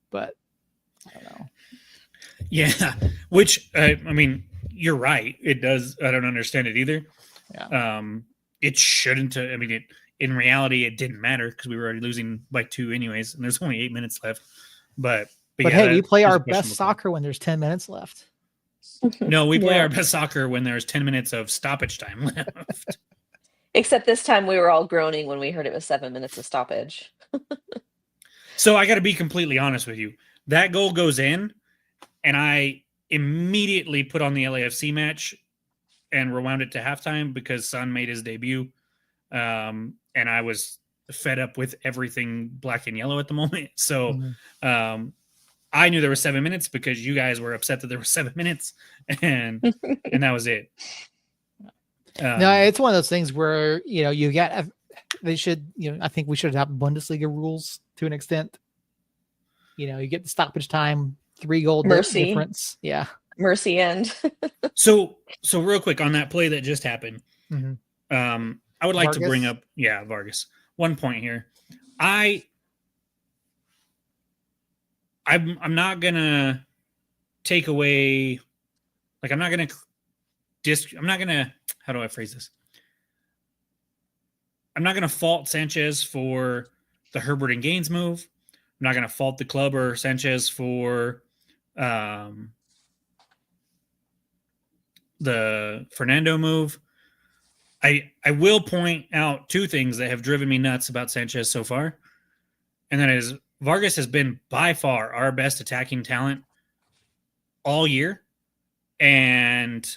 But I don't know. Yeah, which I mean, you're right. It does. I don't understand it either. Yeah. It shouldn't. I mean, in reality, it didn't matter because we were already losing by 2 anyways, and there's only 8 minutes left. But yeah, hey, we play our best soccer when there's 10 minutes left. No, we play our best soccer when there's 10 minutes of stoppage time left. Except this time we were all groaning when we heard it was 7 minutes of stoppage. So I got to be completely honest with you. That goal goes in, and I immediately put on the LAFC match and rewound it to halftime because Son made his debut. And I was fed up with everything black and yellow at the moment. So I knew there was 7 minutes because you guys were upset that there were 7 minutes, and that was it. No, it's one of those things where you got they should I think we should have Bundesliga rules to an extent. You get the stoppage time, 3 goal Mercy. difference. Yeah. Mercy end. So real quick on that play that just happened. Mhm. I would like to Vargas? bring up, Vargas. One point here. I'm not gonna take away, like I'm not gonna how do I phrase this? I'm not gonna fault Sanchez for the Herbert and Gaines move. I'm not gonna fault the club or Sanchez for the Fernando move. I will point out 2 things that have driven me nuts about Sanchez so far. And that is Vargas has been by far our best attacking talent all year. And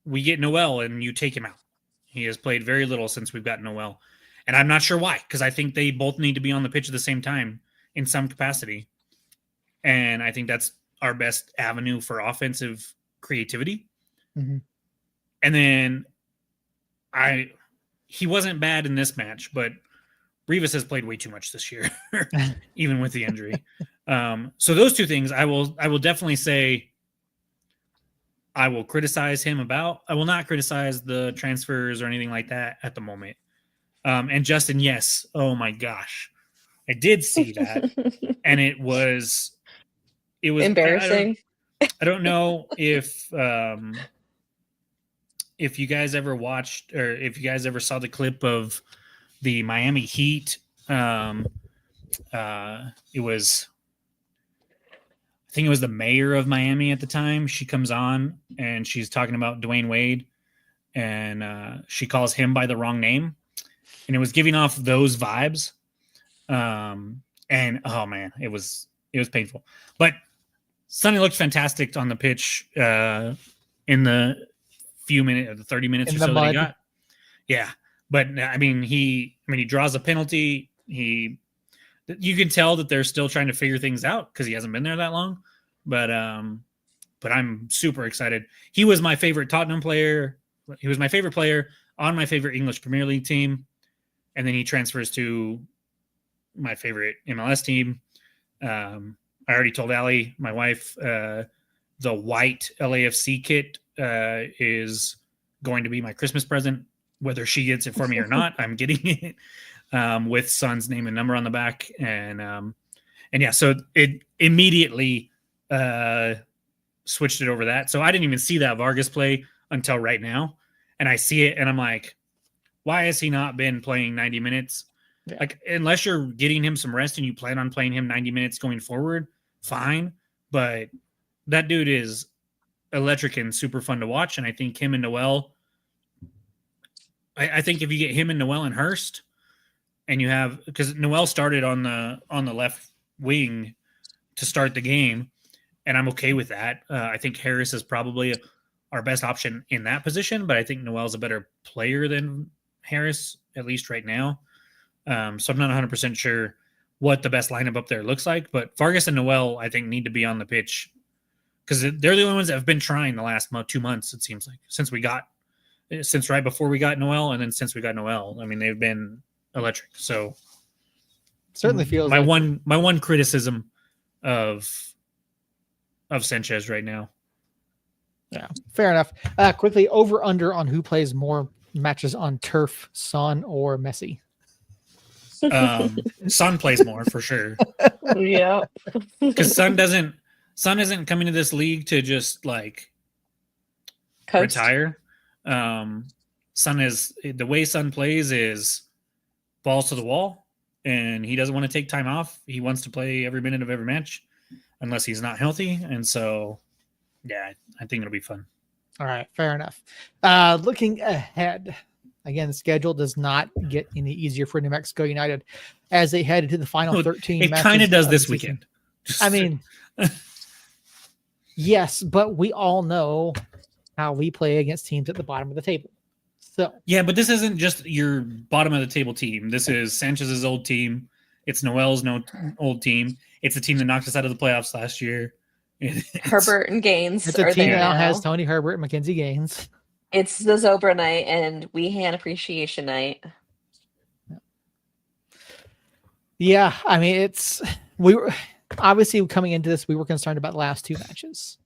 we get Noel and you take him out. He has played very little since we've got Noel. And I'm not sure why, because I think they both need to be on the pitch at the same time in some capacity. And I think that's our best avenue for offensive creativity. Mm-hmm. And then he wasn't bad in this match, but Rivas has played way too much this year, even with the injury. So those 2 things I will definitely say I will criticize him about. I will not criticize the transfers or anything like that at the moment. And Justin, yes. Oh my gosh. I did see that. And it was embarrassing. I don't know if you guys ever watched or if you guys ever saw the clip of the Miami Heat. I think it was the mayor of Miami at the time. She comes on and she's talking about Dwayne Wade, and she calls him by the wrong name, and it was giving off those vibes. And oh man, it was painful. But Sonny looked fantastic on the pitch in the few minutes, the 30 minutes or so that he got. Yeah, but I mean, he draws a penalty. You can tell that they're still trying to figure things out because he hasn't been there that long. But I'm super excited. He was my favorite Tottenham player. He was my favorite player on my favorite English Premier League team, and then he transfers to my favorite MLS team. I already told Allie, my wife, the white LAFC kit is going to be my Christmas present. Whether she gets it for me or not, I'm getting it with Son's name and number on the back. And yeah, so it immediately switched it over that. So I didn't even see that Vargas play until right now. And I see it and I'm like, why has he not been playing 90 minutes? Yeah. Like, unless you're getting him some rest and you plan on playing him 90 minutes going forward, fine. But that dude is electric and super fun to watch. And I think him and Noel, I think if you get him and Noel and Hurst, and you have, because Noel started on the left wing to start the game, and I'm okay with that. I think Harris is probably our best option in that position, but I think Noel's a better player than Harris, at least right now. So I'm not 100% sure what the best lineup up there looks like, but Vargas and Noel, I think, need to be on the pitch because they're the only ones that have been trying the last 2 months, it seems like, since right before we got Noel, and then since we got Noel. I mean, they've been electric. So certainly feels my one criticism of Sanchez right now. Yeah, fair enough. Quickly, over under on who plays more matches on turf, Son or Messi? Son plays more for sure. Yeah, because Son isn't coming to this league to just like Coast. retire. Son is, the way Son plays is balls to the wall, and he doesn't want to take time off. He wants to play every minute of every match unless he's not healthy. And so, yeah, I think it'll be fun. All right, fair enough. Looking ahead, again, the schedule does not get any easier for New Mexico United as they head into the final 13 It matches. kind of does this weekend. I mean, yes, but we all know how we play against teams at the bottom of the table. So yeah, but this isn't just your bottom of the table team. This is Sanchez's old team. It's Noel's old team. It's a team that knocked us out of the playoffs last year. Herbert and Gaines. It's a team that now has Tony Herbert and Mackenzie Gaines. It's the Zobra night and Weehan appreciation night. Yeah, I mean, we were obviously coming into this, we were concerned about the last two matches.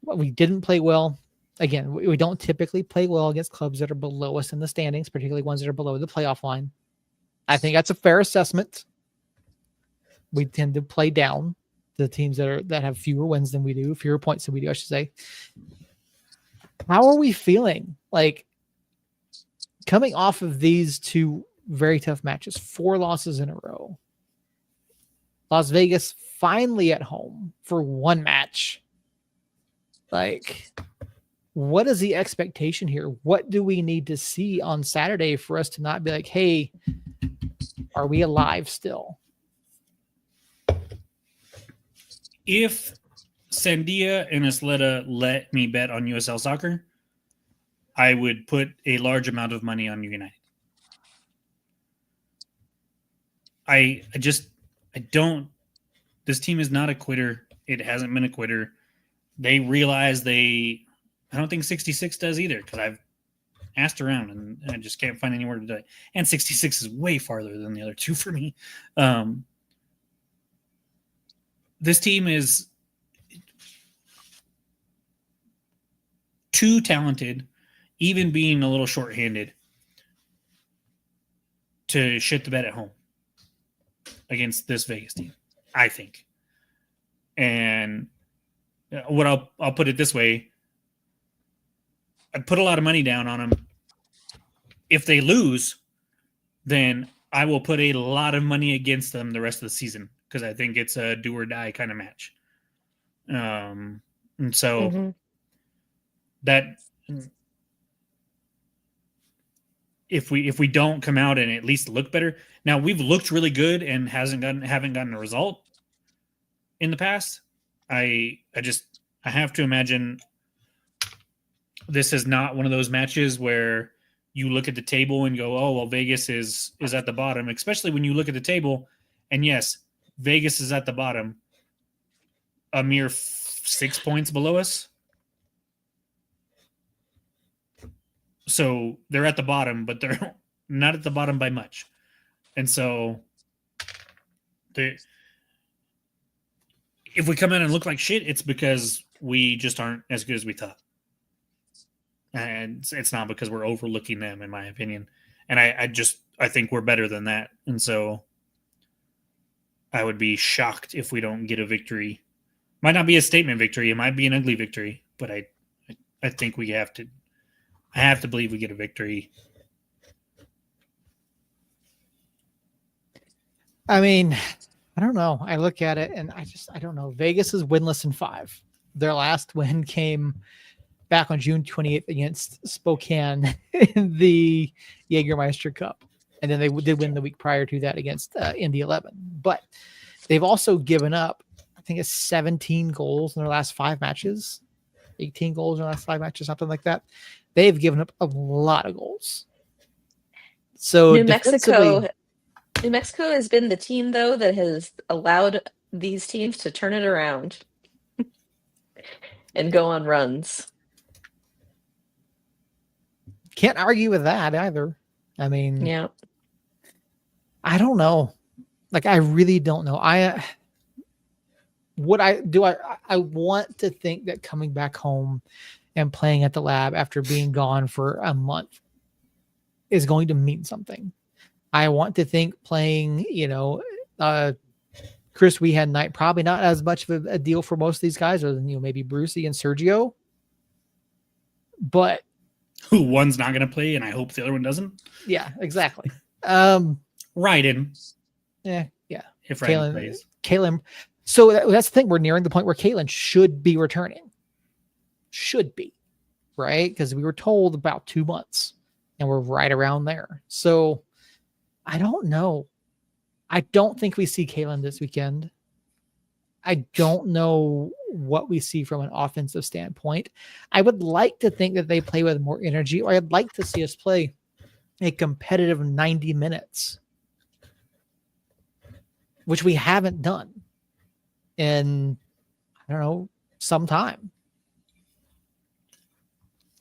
Well, we didn't play well. Again, we don't typically play well against clubs that are below us in the standings, particularly ones that are below the playoff line. I think that's a fair assessment. We tend to play down the teams that have fewer wins than we do, fewer points than we do, I should say. How are we feeling? Like, coming off of these two very tough matches, 4 losses in a row. Las Vegas finally at home for one match. Like, what is the expectation here? What do we need to see on Saturday for us to not be like, hey, are we alive still? If Sandia and Isleta let me bet on USL Soccer, I would put a large amount of money on United. I don't. This team is not a quitter. It hasn't been a quitter. They realize I don't think 66 does either, because I've asked around and I just can't find anywhere to do it. And 66 is way farther than the other two for me. This team is too talented, even being a little shorthanded, to shit the bed at home against this Vegas team, I think. And what I'll put it this way: I'd put a lot of money down on them. If they lose, then I will put a lot of money against them the rest of the season, because I think it's a do or die kind of match. And so that if we don't come out and at least look better, now we've looked really good and haven't gotten a result in the past. I have to imagine this is not one of those matches where you look at the table and go, oh, well, Vegas is at the bottom, especially when you look at the table. And yes, Vegas is at the bottom, a mere 6 points below us. So they're at the bottom, but they're not at the bottom by much. And so if we come in and look like shit, it's because we just aren't as good as we thought. And it's not because we're overlooking them, in my opinion. And I think we're better than that. And so I would be shocked if we don't get a victory. Might not be a statement victory. It might be an ugly victory, but I think I have to believe we get a victory. I mean, I don't know. I look at it and I don't know. Vegas is winless in 5. Their last win came back on June 28th against Spokane in the Jägermeister Cup. And then they did win the week prior to that against Indy 11. But they've also given up, I think it's 17 goals in their last 5 matches, 18 goals in their last 5 matches, something like that. They've given up a lot of goals. So New Mexico has been the team, though, that has allowed these teams to turn it around and go on runs. Can't argue with that either. I mean, yeah. I don't know. Like, I really don't know. I want to think that coming back home and playing at the lab after being gone for a month is going to mean something. I want to think playing, Chris Weehan night, probably not as much of a deal for most of these guys, other than, maybe Brucey and Sergio. But who one's not going to play, and I hope the other one doesn't. Yeah, exactly. Ryden. Yeah. If Ryden plays. Kalen. So that's the thing. We're nearing the point where Caitlin should be returning. Should be, right? Because we were told about 2 months, and we're right around there. So I don't know. I don't think we see Caitlin this weekend. I don't know what we see from an offensive standpoint. I would like to think that they play with more energy, or I'd like to see us play a competitive 90 minutes, which we haven't done in, I don't know, some time.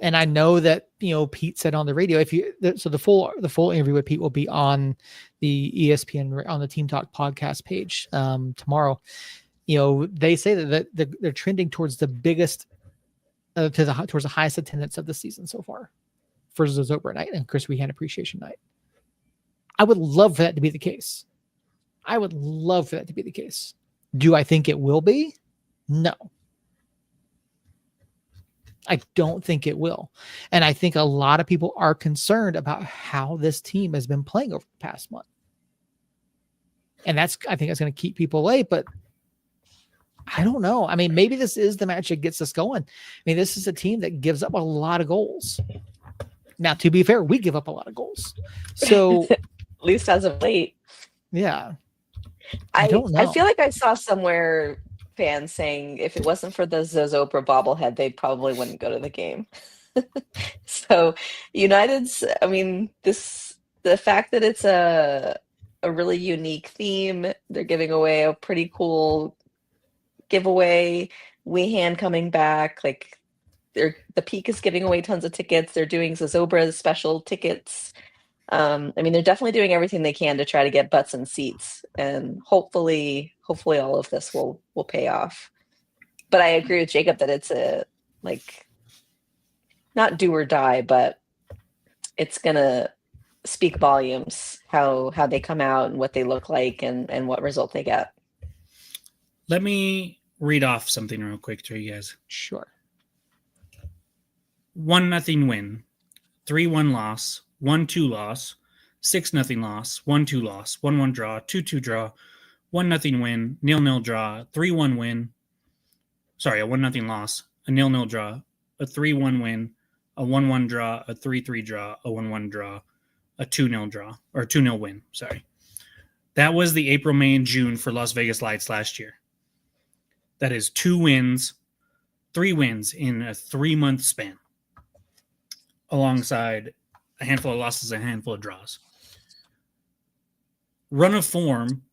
And I know that, Pete said on the radio, so the full interview with Pete will be on the ESPN, on the Team Talk podcast page tomorrow. They say that they're trending towards the biggest, towards the highest attendance of the season so far for Zozobra night and Chris Weekend Appreciation Night. I would love for that to be the case. Do I think it will be? No. I don't think it will. And I think a lot of people are concerned about how this team has been playing over the past month. And I think that's going to keep people away, but I don't know. I mean, maybe this is the match that gets us going. I mean, this is a team that gives up a lot of goals. Now, to be fair, we give up a lot of goals. So at least as of late. Yeah. I don't know. I feel like I saw somewhere fans saying if it wasn't for the Zozobra bobblehead, they probably wouldn't go to the game. So United's, I mean, the fact that it's a really unique theme, they're giving away a pretty cool giveaway, Weehan coming back, like the Peak is giving away tons of tickets. They're doing Zozobra's special tickets. I mean, they're definitely doing everything they can to try to get butts in seats, and hopefully all of this will pay off. But I agree with Jacob that it's a, like, not do or die, but it's gonna speak volumes how they come out and what they look like and what result they get. Let me read off something real quick to you guys. Sure. 1-0 win, 3-1 loss, 1-2 loss, 6-0 loss, 1-2 loss, 1-1 draw, 2-2 draw, 1-0 win, 0-0 draw, 3-1 win. Sorry, a 1-0 loss, a 0-0 draw, a 3-1 win, a 1-1 draw, a 3-3 draw, a 1-1 draw, a 2-0 draw, or 2-0 win. Sorry. That was the April, May, and June for Las Vegas Lights last year. That is 3 wins in a 3-month span, alongside a handful of losses and a handful of draws. Run of form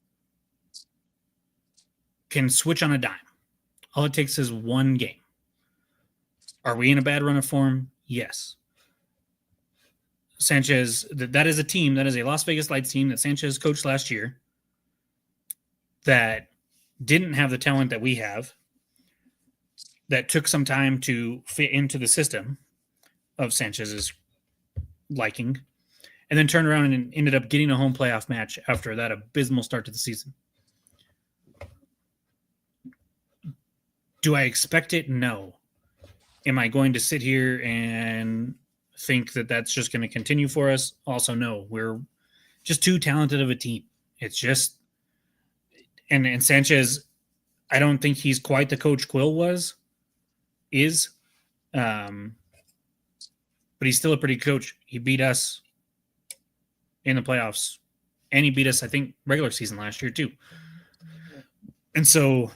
can switch on a dime. All it takes is one game. Are we in a bad run of form? Yes. Sanchez, that is a team, that is a Las Vegas Lights team that Sanchez coached last year that didn't have the talent that we have, that took some time to fit into the system of Sanchez's liking, and then turned around and ended up getting a home playoff match after that abysmal start to the season. Do I expect it? No. Am I going to sit here and think that that's just going to continue for us? Also, no. We're just too talented of a team. It's just, and Sanchez, I don't think he's quite the coach Quill is. But he's still a pretty good coach. He beat us in the playoffs, and he beat us, I think, regular season last year too. And so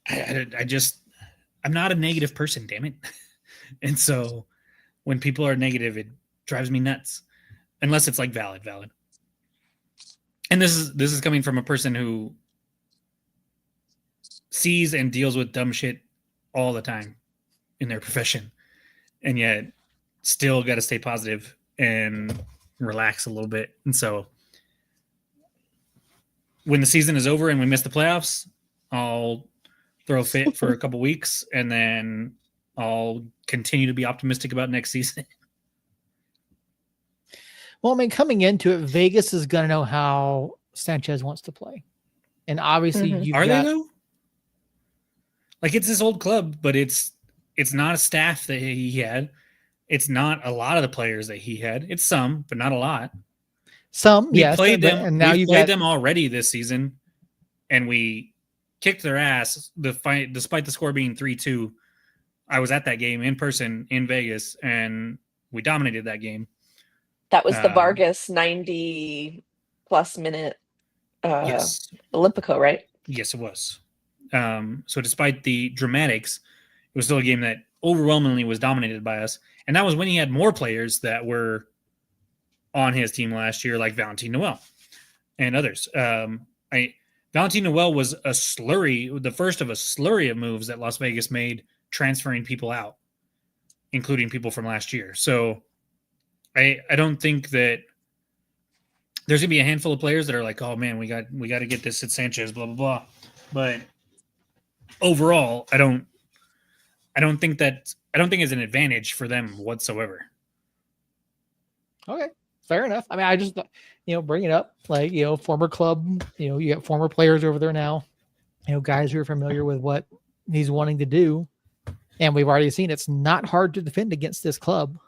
I'm not a negative person, damn it. And so when people are negative, it drives me nuts, unless it's like valid. And this is coming from a person who sees and deals with dumb shit all the time in their profession, and yet still got to stay positive and relax a little bit. And so when the season is over and we miss the playoffs, I'll throw a fit for a couple weeks, and then I'll continue to be optimistic about next season. Well, I mean, coming into it, Vegas is going to know how Sanchez wants to play. And obviously, Are they though? Like, it's this old club, but it's not a staff that he had. It's not a lot of the players that he had. It's some, but not a lot. Some, we yes. Played them, and now we played them already this season, and we kicked their ass. Despite the score being 3-2, I was at that game in person in Vegas, and we dominated that game. That was the Vargas 90-plus minute yes. Olympico, right? Yes, it was. So despite the dramatics, it was still a game that overwhelmingly was dominated by us. And that was when he had more players that were on his team last year, like Valentin Noel and others. Valentin Noel was the first of a slurry of moves that Las Vegas made transferring people out, including people from last year. So I don't think that there's gonna be a handful of players that are like, oh man, we got to get this at Sanchez, blah blah blah. But overall, I don't think it's an advantage for them whatsoever. Okay, fair enough. I mean, I just bring it up, like, former club, you got former players over there now, guys who are familiar with what he's wanting to do, and we've already seen it's not hard to defend against this club.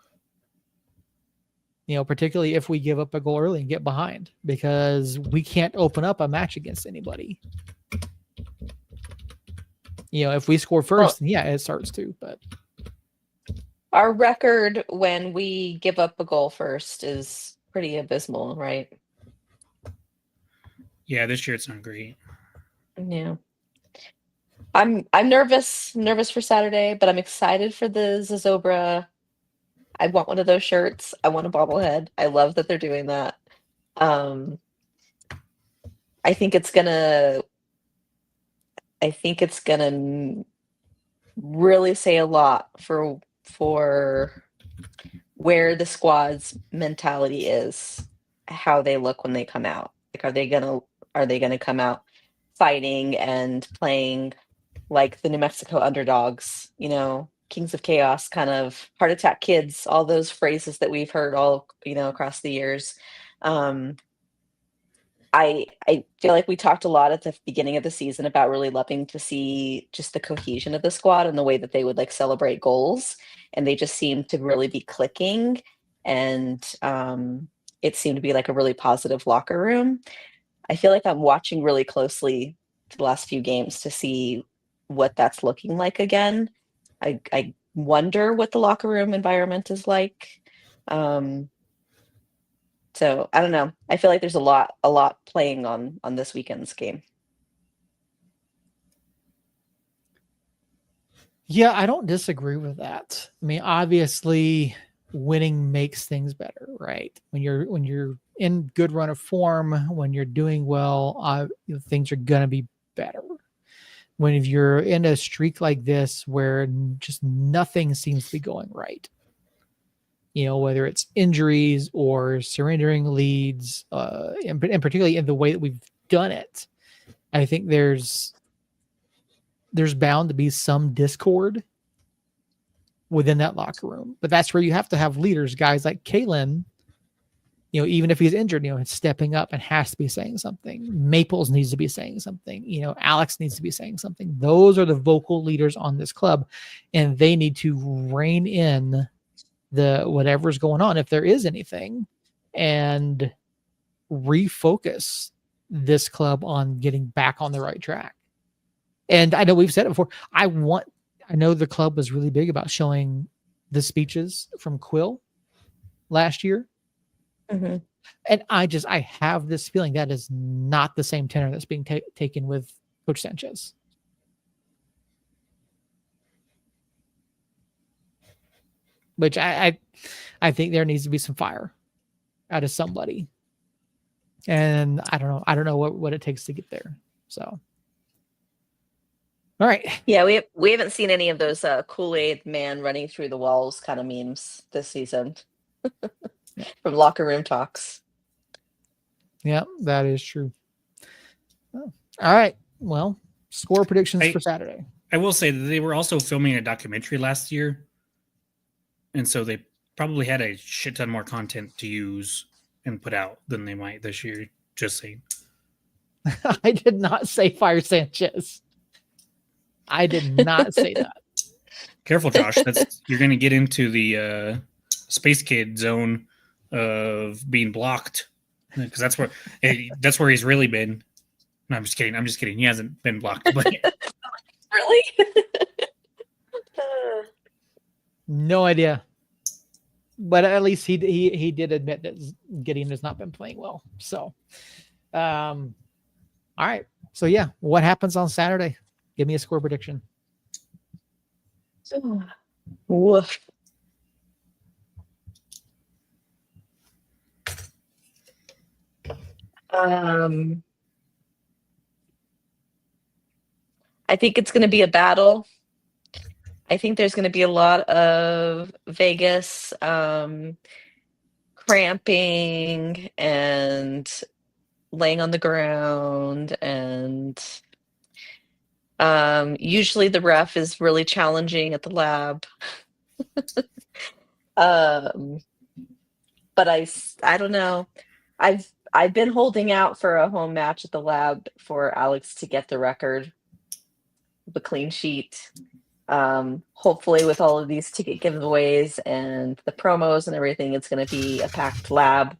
Particularly if we give up a goal early and get behind, because we can't open up a match against anybody. If we score first, then yeah, it starts to. But our record when we give up a goal first is pretty abysmal, right? Yeah, this year it's not great. Yeah. I'm nervous for Saturday, but I'm excited for the Zozobra. I want one of those shirts. I want a bobblehead. I love that they're doing that. I think it's gonna really say a lot for where the squad's mentality is, how they look when they come out. Like, are they gonna come out fighting and playing like the New Mexico underdogs, Kings of Chaos, kind of heart attack kids, all those phrases that we've heard all, across the years. I feel like we talked a lot at the beginning of the season about really loving to see just the cohesion of the squad and the way that they would like celebrate goals. And they just seem to really be clicking. And it seemed to be like a really positive locker room. I feel like I'm watching really closely the last few games to see what that's looking like again. I wonder what the locker room environment is like. So I don't know. I feel like there's a lot playing on this weekend's game. yeah, I don't disagree with that. I mean, obviously, winning makes things better, right? When you're in good run of form, when you're doing well, things are gonna be better. When if you're in a streak like this where just nothing seems to be going right, whether it's injuries or surrendering leads, and particularly in the way that we've done it, I think there's bound to be some discord within that locker room. But that's where you have to have leaders, guys like Kalen, even if he's injured, stepping up and has to be saying something. Maples needs to be saying something. Alex needs to be saying something. Those are the vocal leaders on this club, and they need to rein in the whatever's going on, if there is anything, and refocus this club on getting back on the right track. And I know we've said it before. I know the club was really big about showing the speeches from Quill last year. Mm-hmm. And I have this feeling that is not the same tenor that's being taken with Coach Sanchez. Which I think there needs to be some fire out of somebody. And I don't know what it takes to get there. So, all right. Yeah, we haven't seen any of those Kool-Aid man running through the walls kind of memes this season from locker room talks. Yeah, that is true. Oh, all right. Well, score predictions for Saturday. I will say that they were also filming a documentary last year, and so they probably had a shit ton more content to use and put out than they might this year. Just saying. I did not say fire Sanchez. I did not say that. Careful, Josh. You're going to get into the Space Kid zone of being blocked, because that's where he's really been. No, I'm just kidding. He hasn't been blocked. But Really? No idea. But at least he did admit that Gideon has not been playing well. So, all right. So yeah, what happens on Saturday? Give me a score prediction. Woof. I think it's going to be a battle. I think there's going to be a lot of Vegas cramping and laying on the ground, and usually the ref is really challenging at the lab. um, but I don't know. I've been holding out for a home match at the lab for Alex to get the record, the clean sheet. Hopefully with all of these ticket giveaways and the promos and everything, it's going to be a packed lab.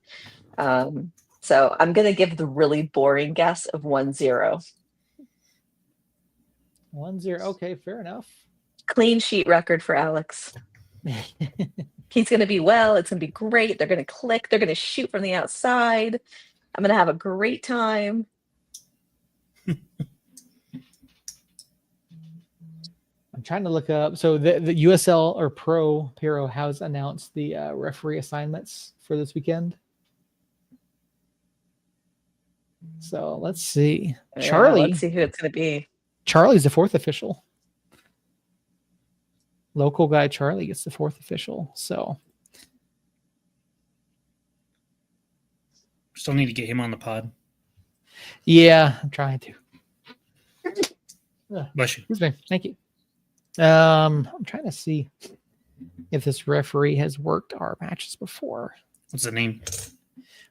So I'm going to give the really boring guess of 1-0. 1-0. Okay, fair enough. Clean sheet record for Alex. He's going to be well. It's going to be great. They're going to click. They're going to shoot from the outside. I'm going to have a great time. I'm trying to look up. So the USL or Pro has announced the referee assignments for this weekend. So let's see. Charlie. Let's see who it's going to be. Charlie's the fourth official. Local guy Charlie gets the fourth official. So Still need to get him on the pod. yeah, I'm trying to. Bless you. Excuse me. Thank you. I'm trying to see if this referee has worked our matches before. What's the name?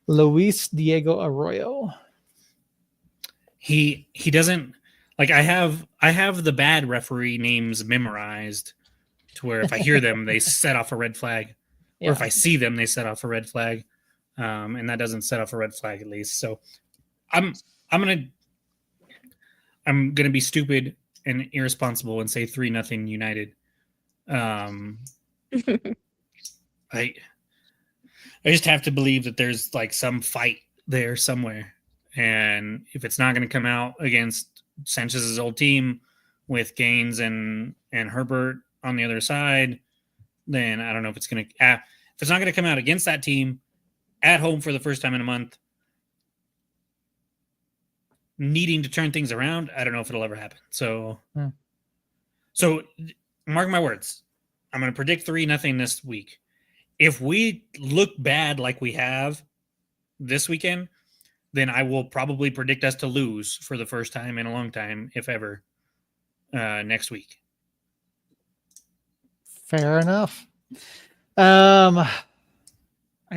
Luis Diego Arroyo. He doesn't like. I have the bad referee names memorized to where if I hear them, they set off a red flag, or if I see them, they set off a red flag, and that doesn't set off a red flag at least. So I'm gonna be stupid and irresponsible and say 3-0 United. I just have to believe that there's like some fight there somewhere. And if it's not going to come out against Sanchez's old team with Gaines and Herbert on the other side, then I don't know if it's going to. If it's not going to come out against that team at home for the first time in a month, needing to turn things around, I don't know if it'll ever happen. So mark my words. I'm going to predict 3-0 this week. If we look bad like we have this weekend, then I will probably predict us to lose for the first time in a long time, if ever, next week. Fair enough. I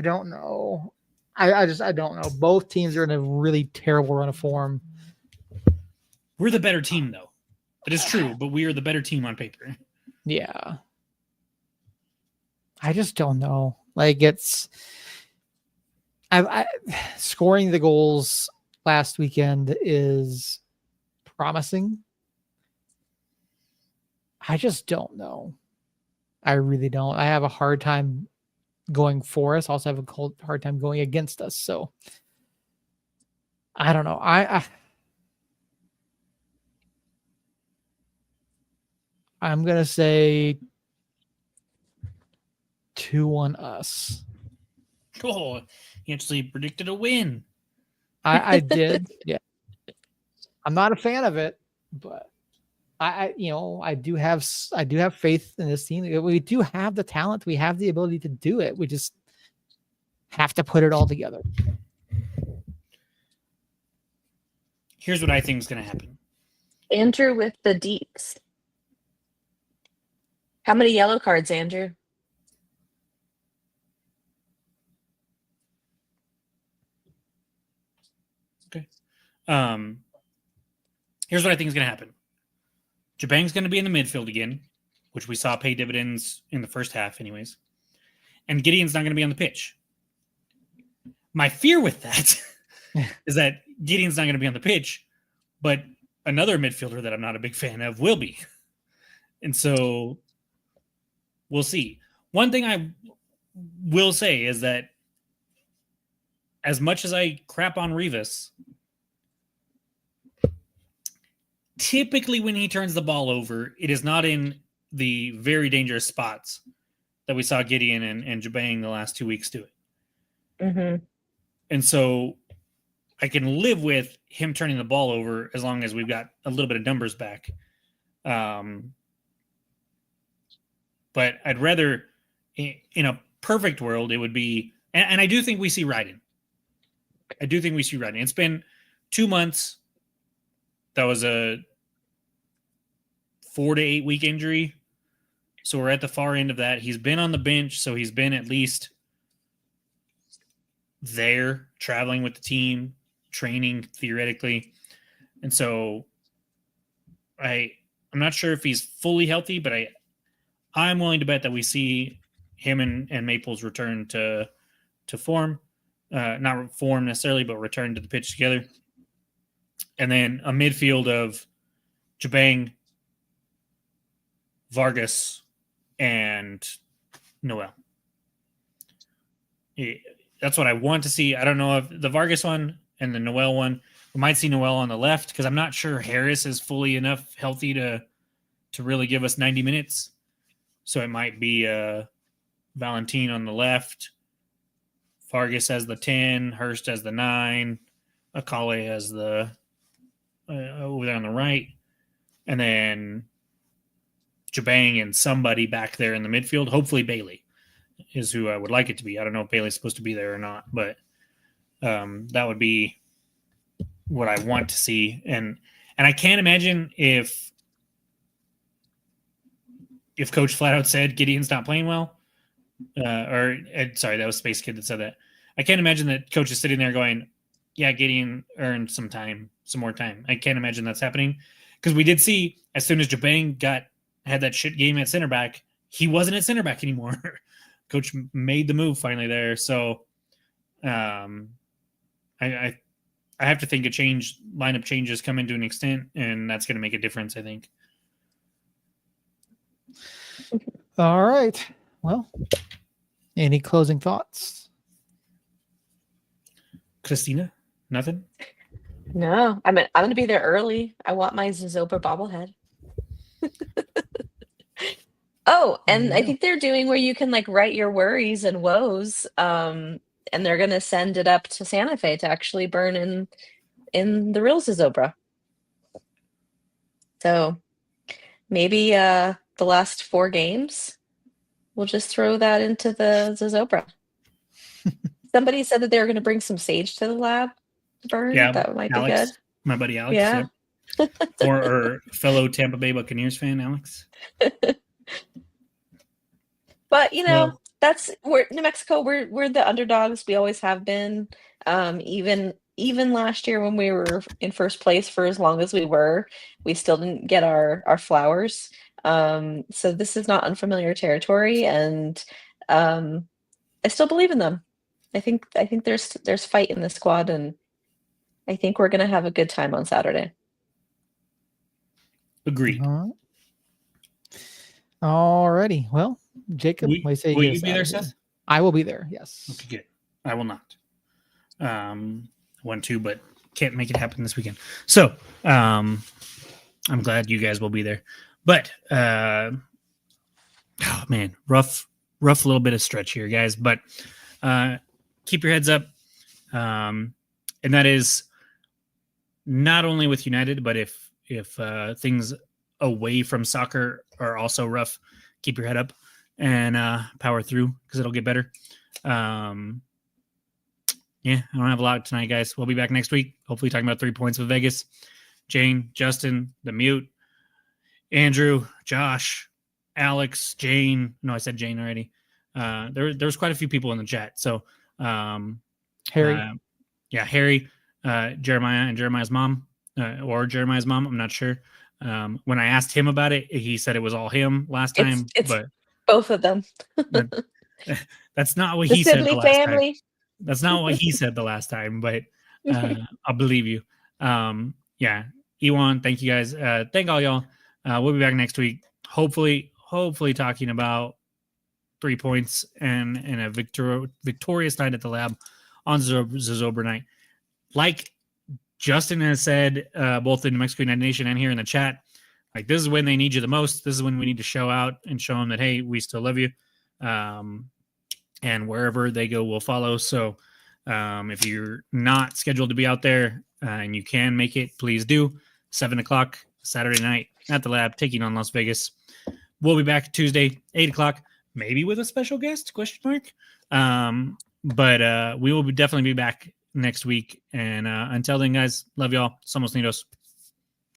don't know. I don't know. Both teams are in a really terrible run of form. We're the better team, though. It is true, but we are the better team on paper. Yeah. I just don't know. Like it's I scoring the goals last weekend is promising. I just don't know. I really don't. I have a hard time going for us. Also have a hard time going against us. So I don't know. I'm gonna say 2-1 us. Oh, he actually predicted a win. I did. Yeah. I'm not a fan of it, but I do have faith in this team. We do have the talent. We have the ability to do it. We just have to put it all together. Here's what I think is going to happen. Andrew with the deeps. How many yellow cards, Andrew? Okay. Here's what I think is going to happen. Jabang's going to be in the midfield again, which we saw pay dividends in the first half anyways. And Gideon's not going to be on the pitch. My fear with that is that Gideon's not going to be on the pitch, but another midfielder that I'm not a big fan of will be. And so we'll see. One thing I will say is that as much as I crap on Rivas, typically when he turns the ball over, it is not in the very dangerous spots that we saw Gideon and Jabang the last 2 weeks do it. Mm-hmm. And so I can live with him turning the ball over as long as we've got a little bit of numbers back. but I'd rather, in a perfect world, it would be, and I do think we see Ryden. It's been 2 months. That was a 4 to 8 week injury. So we're at the far end of that. He's been on the bench, so he's been at least there, traveling with the team, training theoretically. And so I'm not sure if he's fully healthy, but I'm willing to bet that we see him and Maples return to form. Not form necessarily, but return to the pitch together. And then a midfield of Jabang, Vargas, and Noel. That's what I want to see. I don't know if the Vargas one and the Noel one, we might see Noel on the left because I'm not sure Harris is fully enough healthy to really give us 90 minutes. So it might be Valentin on the left, Vargas as the 10, Hurst as the 9, Akale as the over there on the right, and then Jabang and somebody back there in the midfield. Hopefully Bailey is who I would like it to be. I don't know if Bailey's supposed to be there or not, but that would be what I want to see. And I can't imagine if Coach flat out said Gideon's not playing well, sorry, that was Space Kid that said that. I can't imagine that Coach is sitting there going, yeah, Gideon earned some more time. I can't imagine that's happening because we did see as soon as Jabang had that shit game at center back, he wasn't at center back anymore. Coach made the move finally there. So I have to think lineup changes come into an extent, and that's going to make a difference, I think. All right. Well, any closing thoughts? Christina, nothing? No, I'm going to be there early. I want my Zozobra bobblehead. Oh, and I think they're doing where you can like write your worries and woes, and they're going to send it up to Santa Fe to actually burn in the real Zozobra. So maybe the last 4 games, we'll just throw that into the Zozobra. Somebody said that they were going to bring some sage to the lab to burn. Yeah, that might Alex, be good. My buddy Alex. Yeah. Or fellow Tampa Bay Buccaneers fan, Alex. But we're New Mexico. We're the underdogs. We always have been. Even last year when we were in first place for as long as we were, we still didn't get our flowers. So this is not unfamiliar territory, and I still believe in them. I think there's fight in the squad, and I think we're gonna have a good time on Saturday. Agreed. All righty. Well, Jacob, will you be there, Seth? I will be there. Yes. Okay, good. I will not. Want to, but can't make it happen this weekend. So, I'm glad you guys will be there. But, oh man, rough little bit of stretch here, guys. But keep your heads up. And that is not only with United, but if things away from soccer are also rough, keep your head up and power through because it'll get better. Yeah, I don't have a lot tonight, guys. We'll be back next week, hopefully talking about 3 points with Vegas. Jane, Justin, the mute, Andrew, Josh, Alex, Jane. No, I said Jane already. There's quite a few people in the chat. So Harry. Harry, Jeremiah and Jeremiah's mom, or Jeremiah's mom. I'm not sure. When I asked him about it, he said it was all him last time. It's but both of them. That's not what The he said the Sibley last family. time. That's not what he said the last time, but I'll believe you. Yeah, Ewan, thank you guys. Thank all y'all. We'll be back next week. Hopefully talking about 3 points and a victorious night at the lab on Zozobra night. Like Justin has said, both in New Mexico United Nation and here in the chat, like this is when they need you the most. This is when we need to show out and show them that, hey, we still love you. And wherever they go, we'll follow. So if you're not scheduled to be out there and you can make it, please do. 7:00 Saturday night at the lab, taking on Las Vegas. we'll be back Tuesday, 8:00, maybe with a special guest, ? But we will definitely be back next week. And until then, guys, love y'all. Somos Nidos.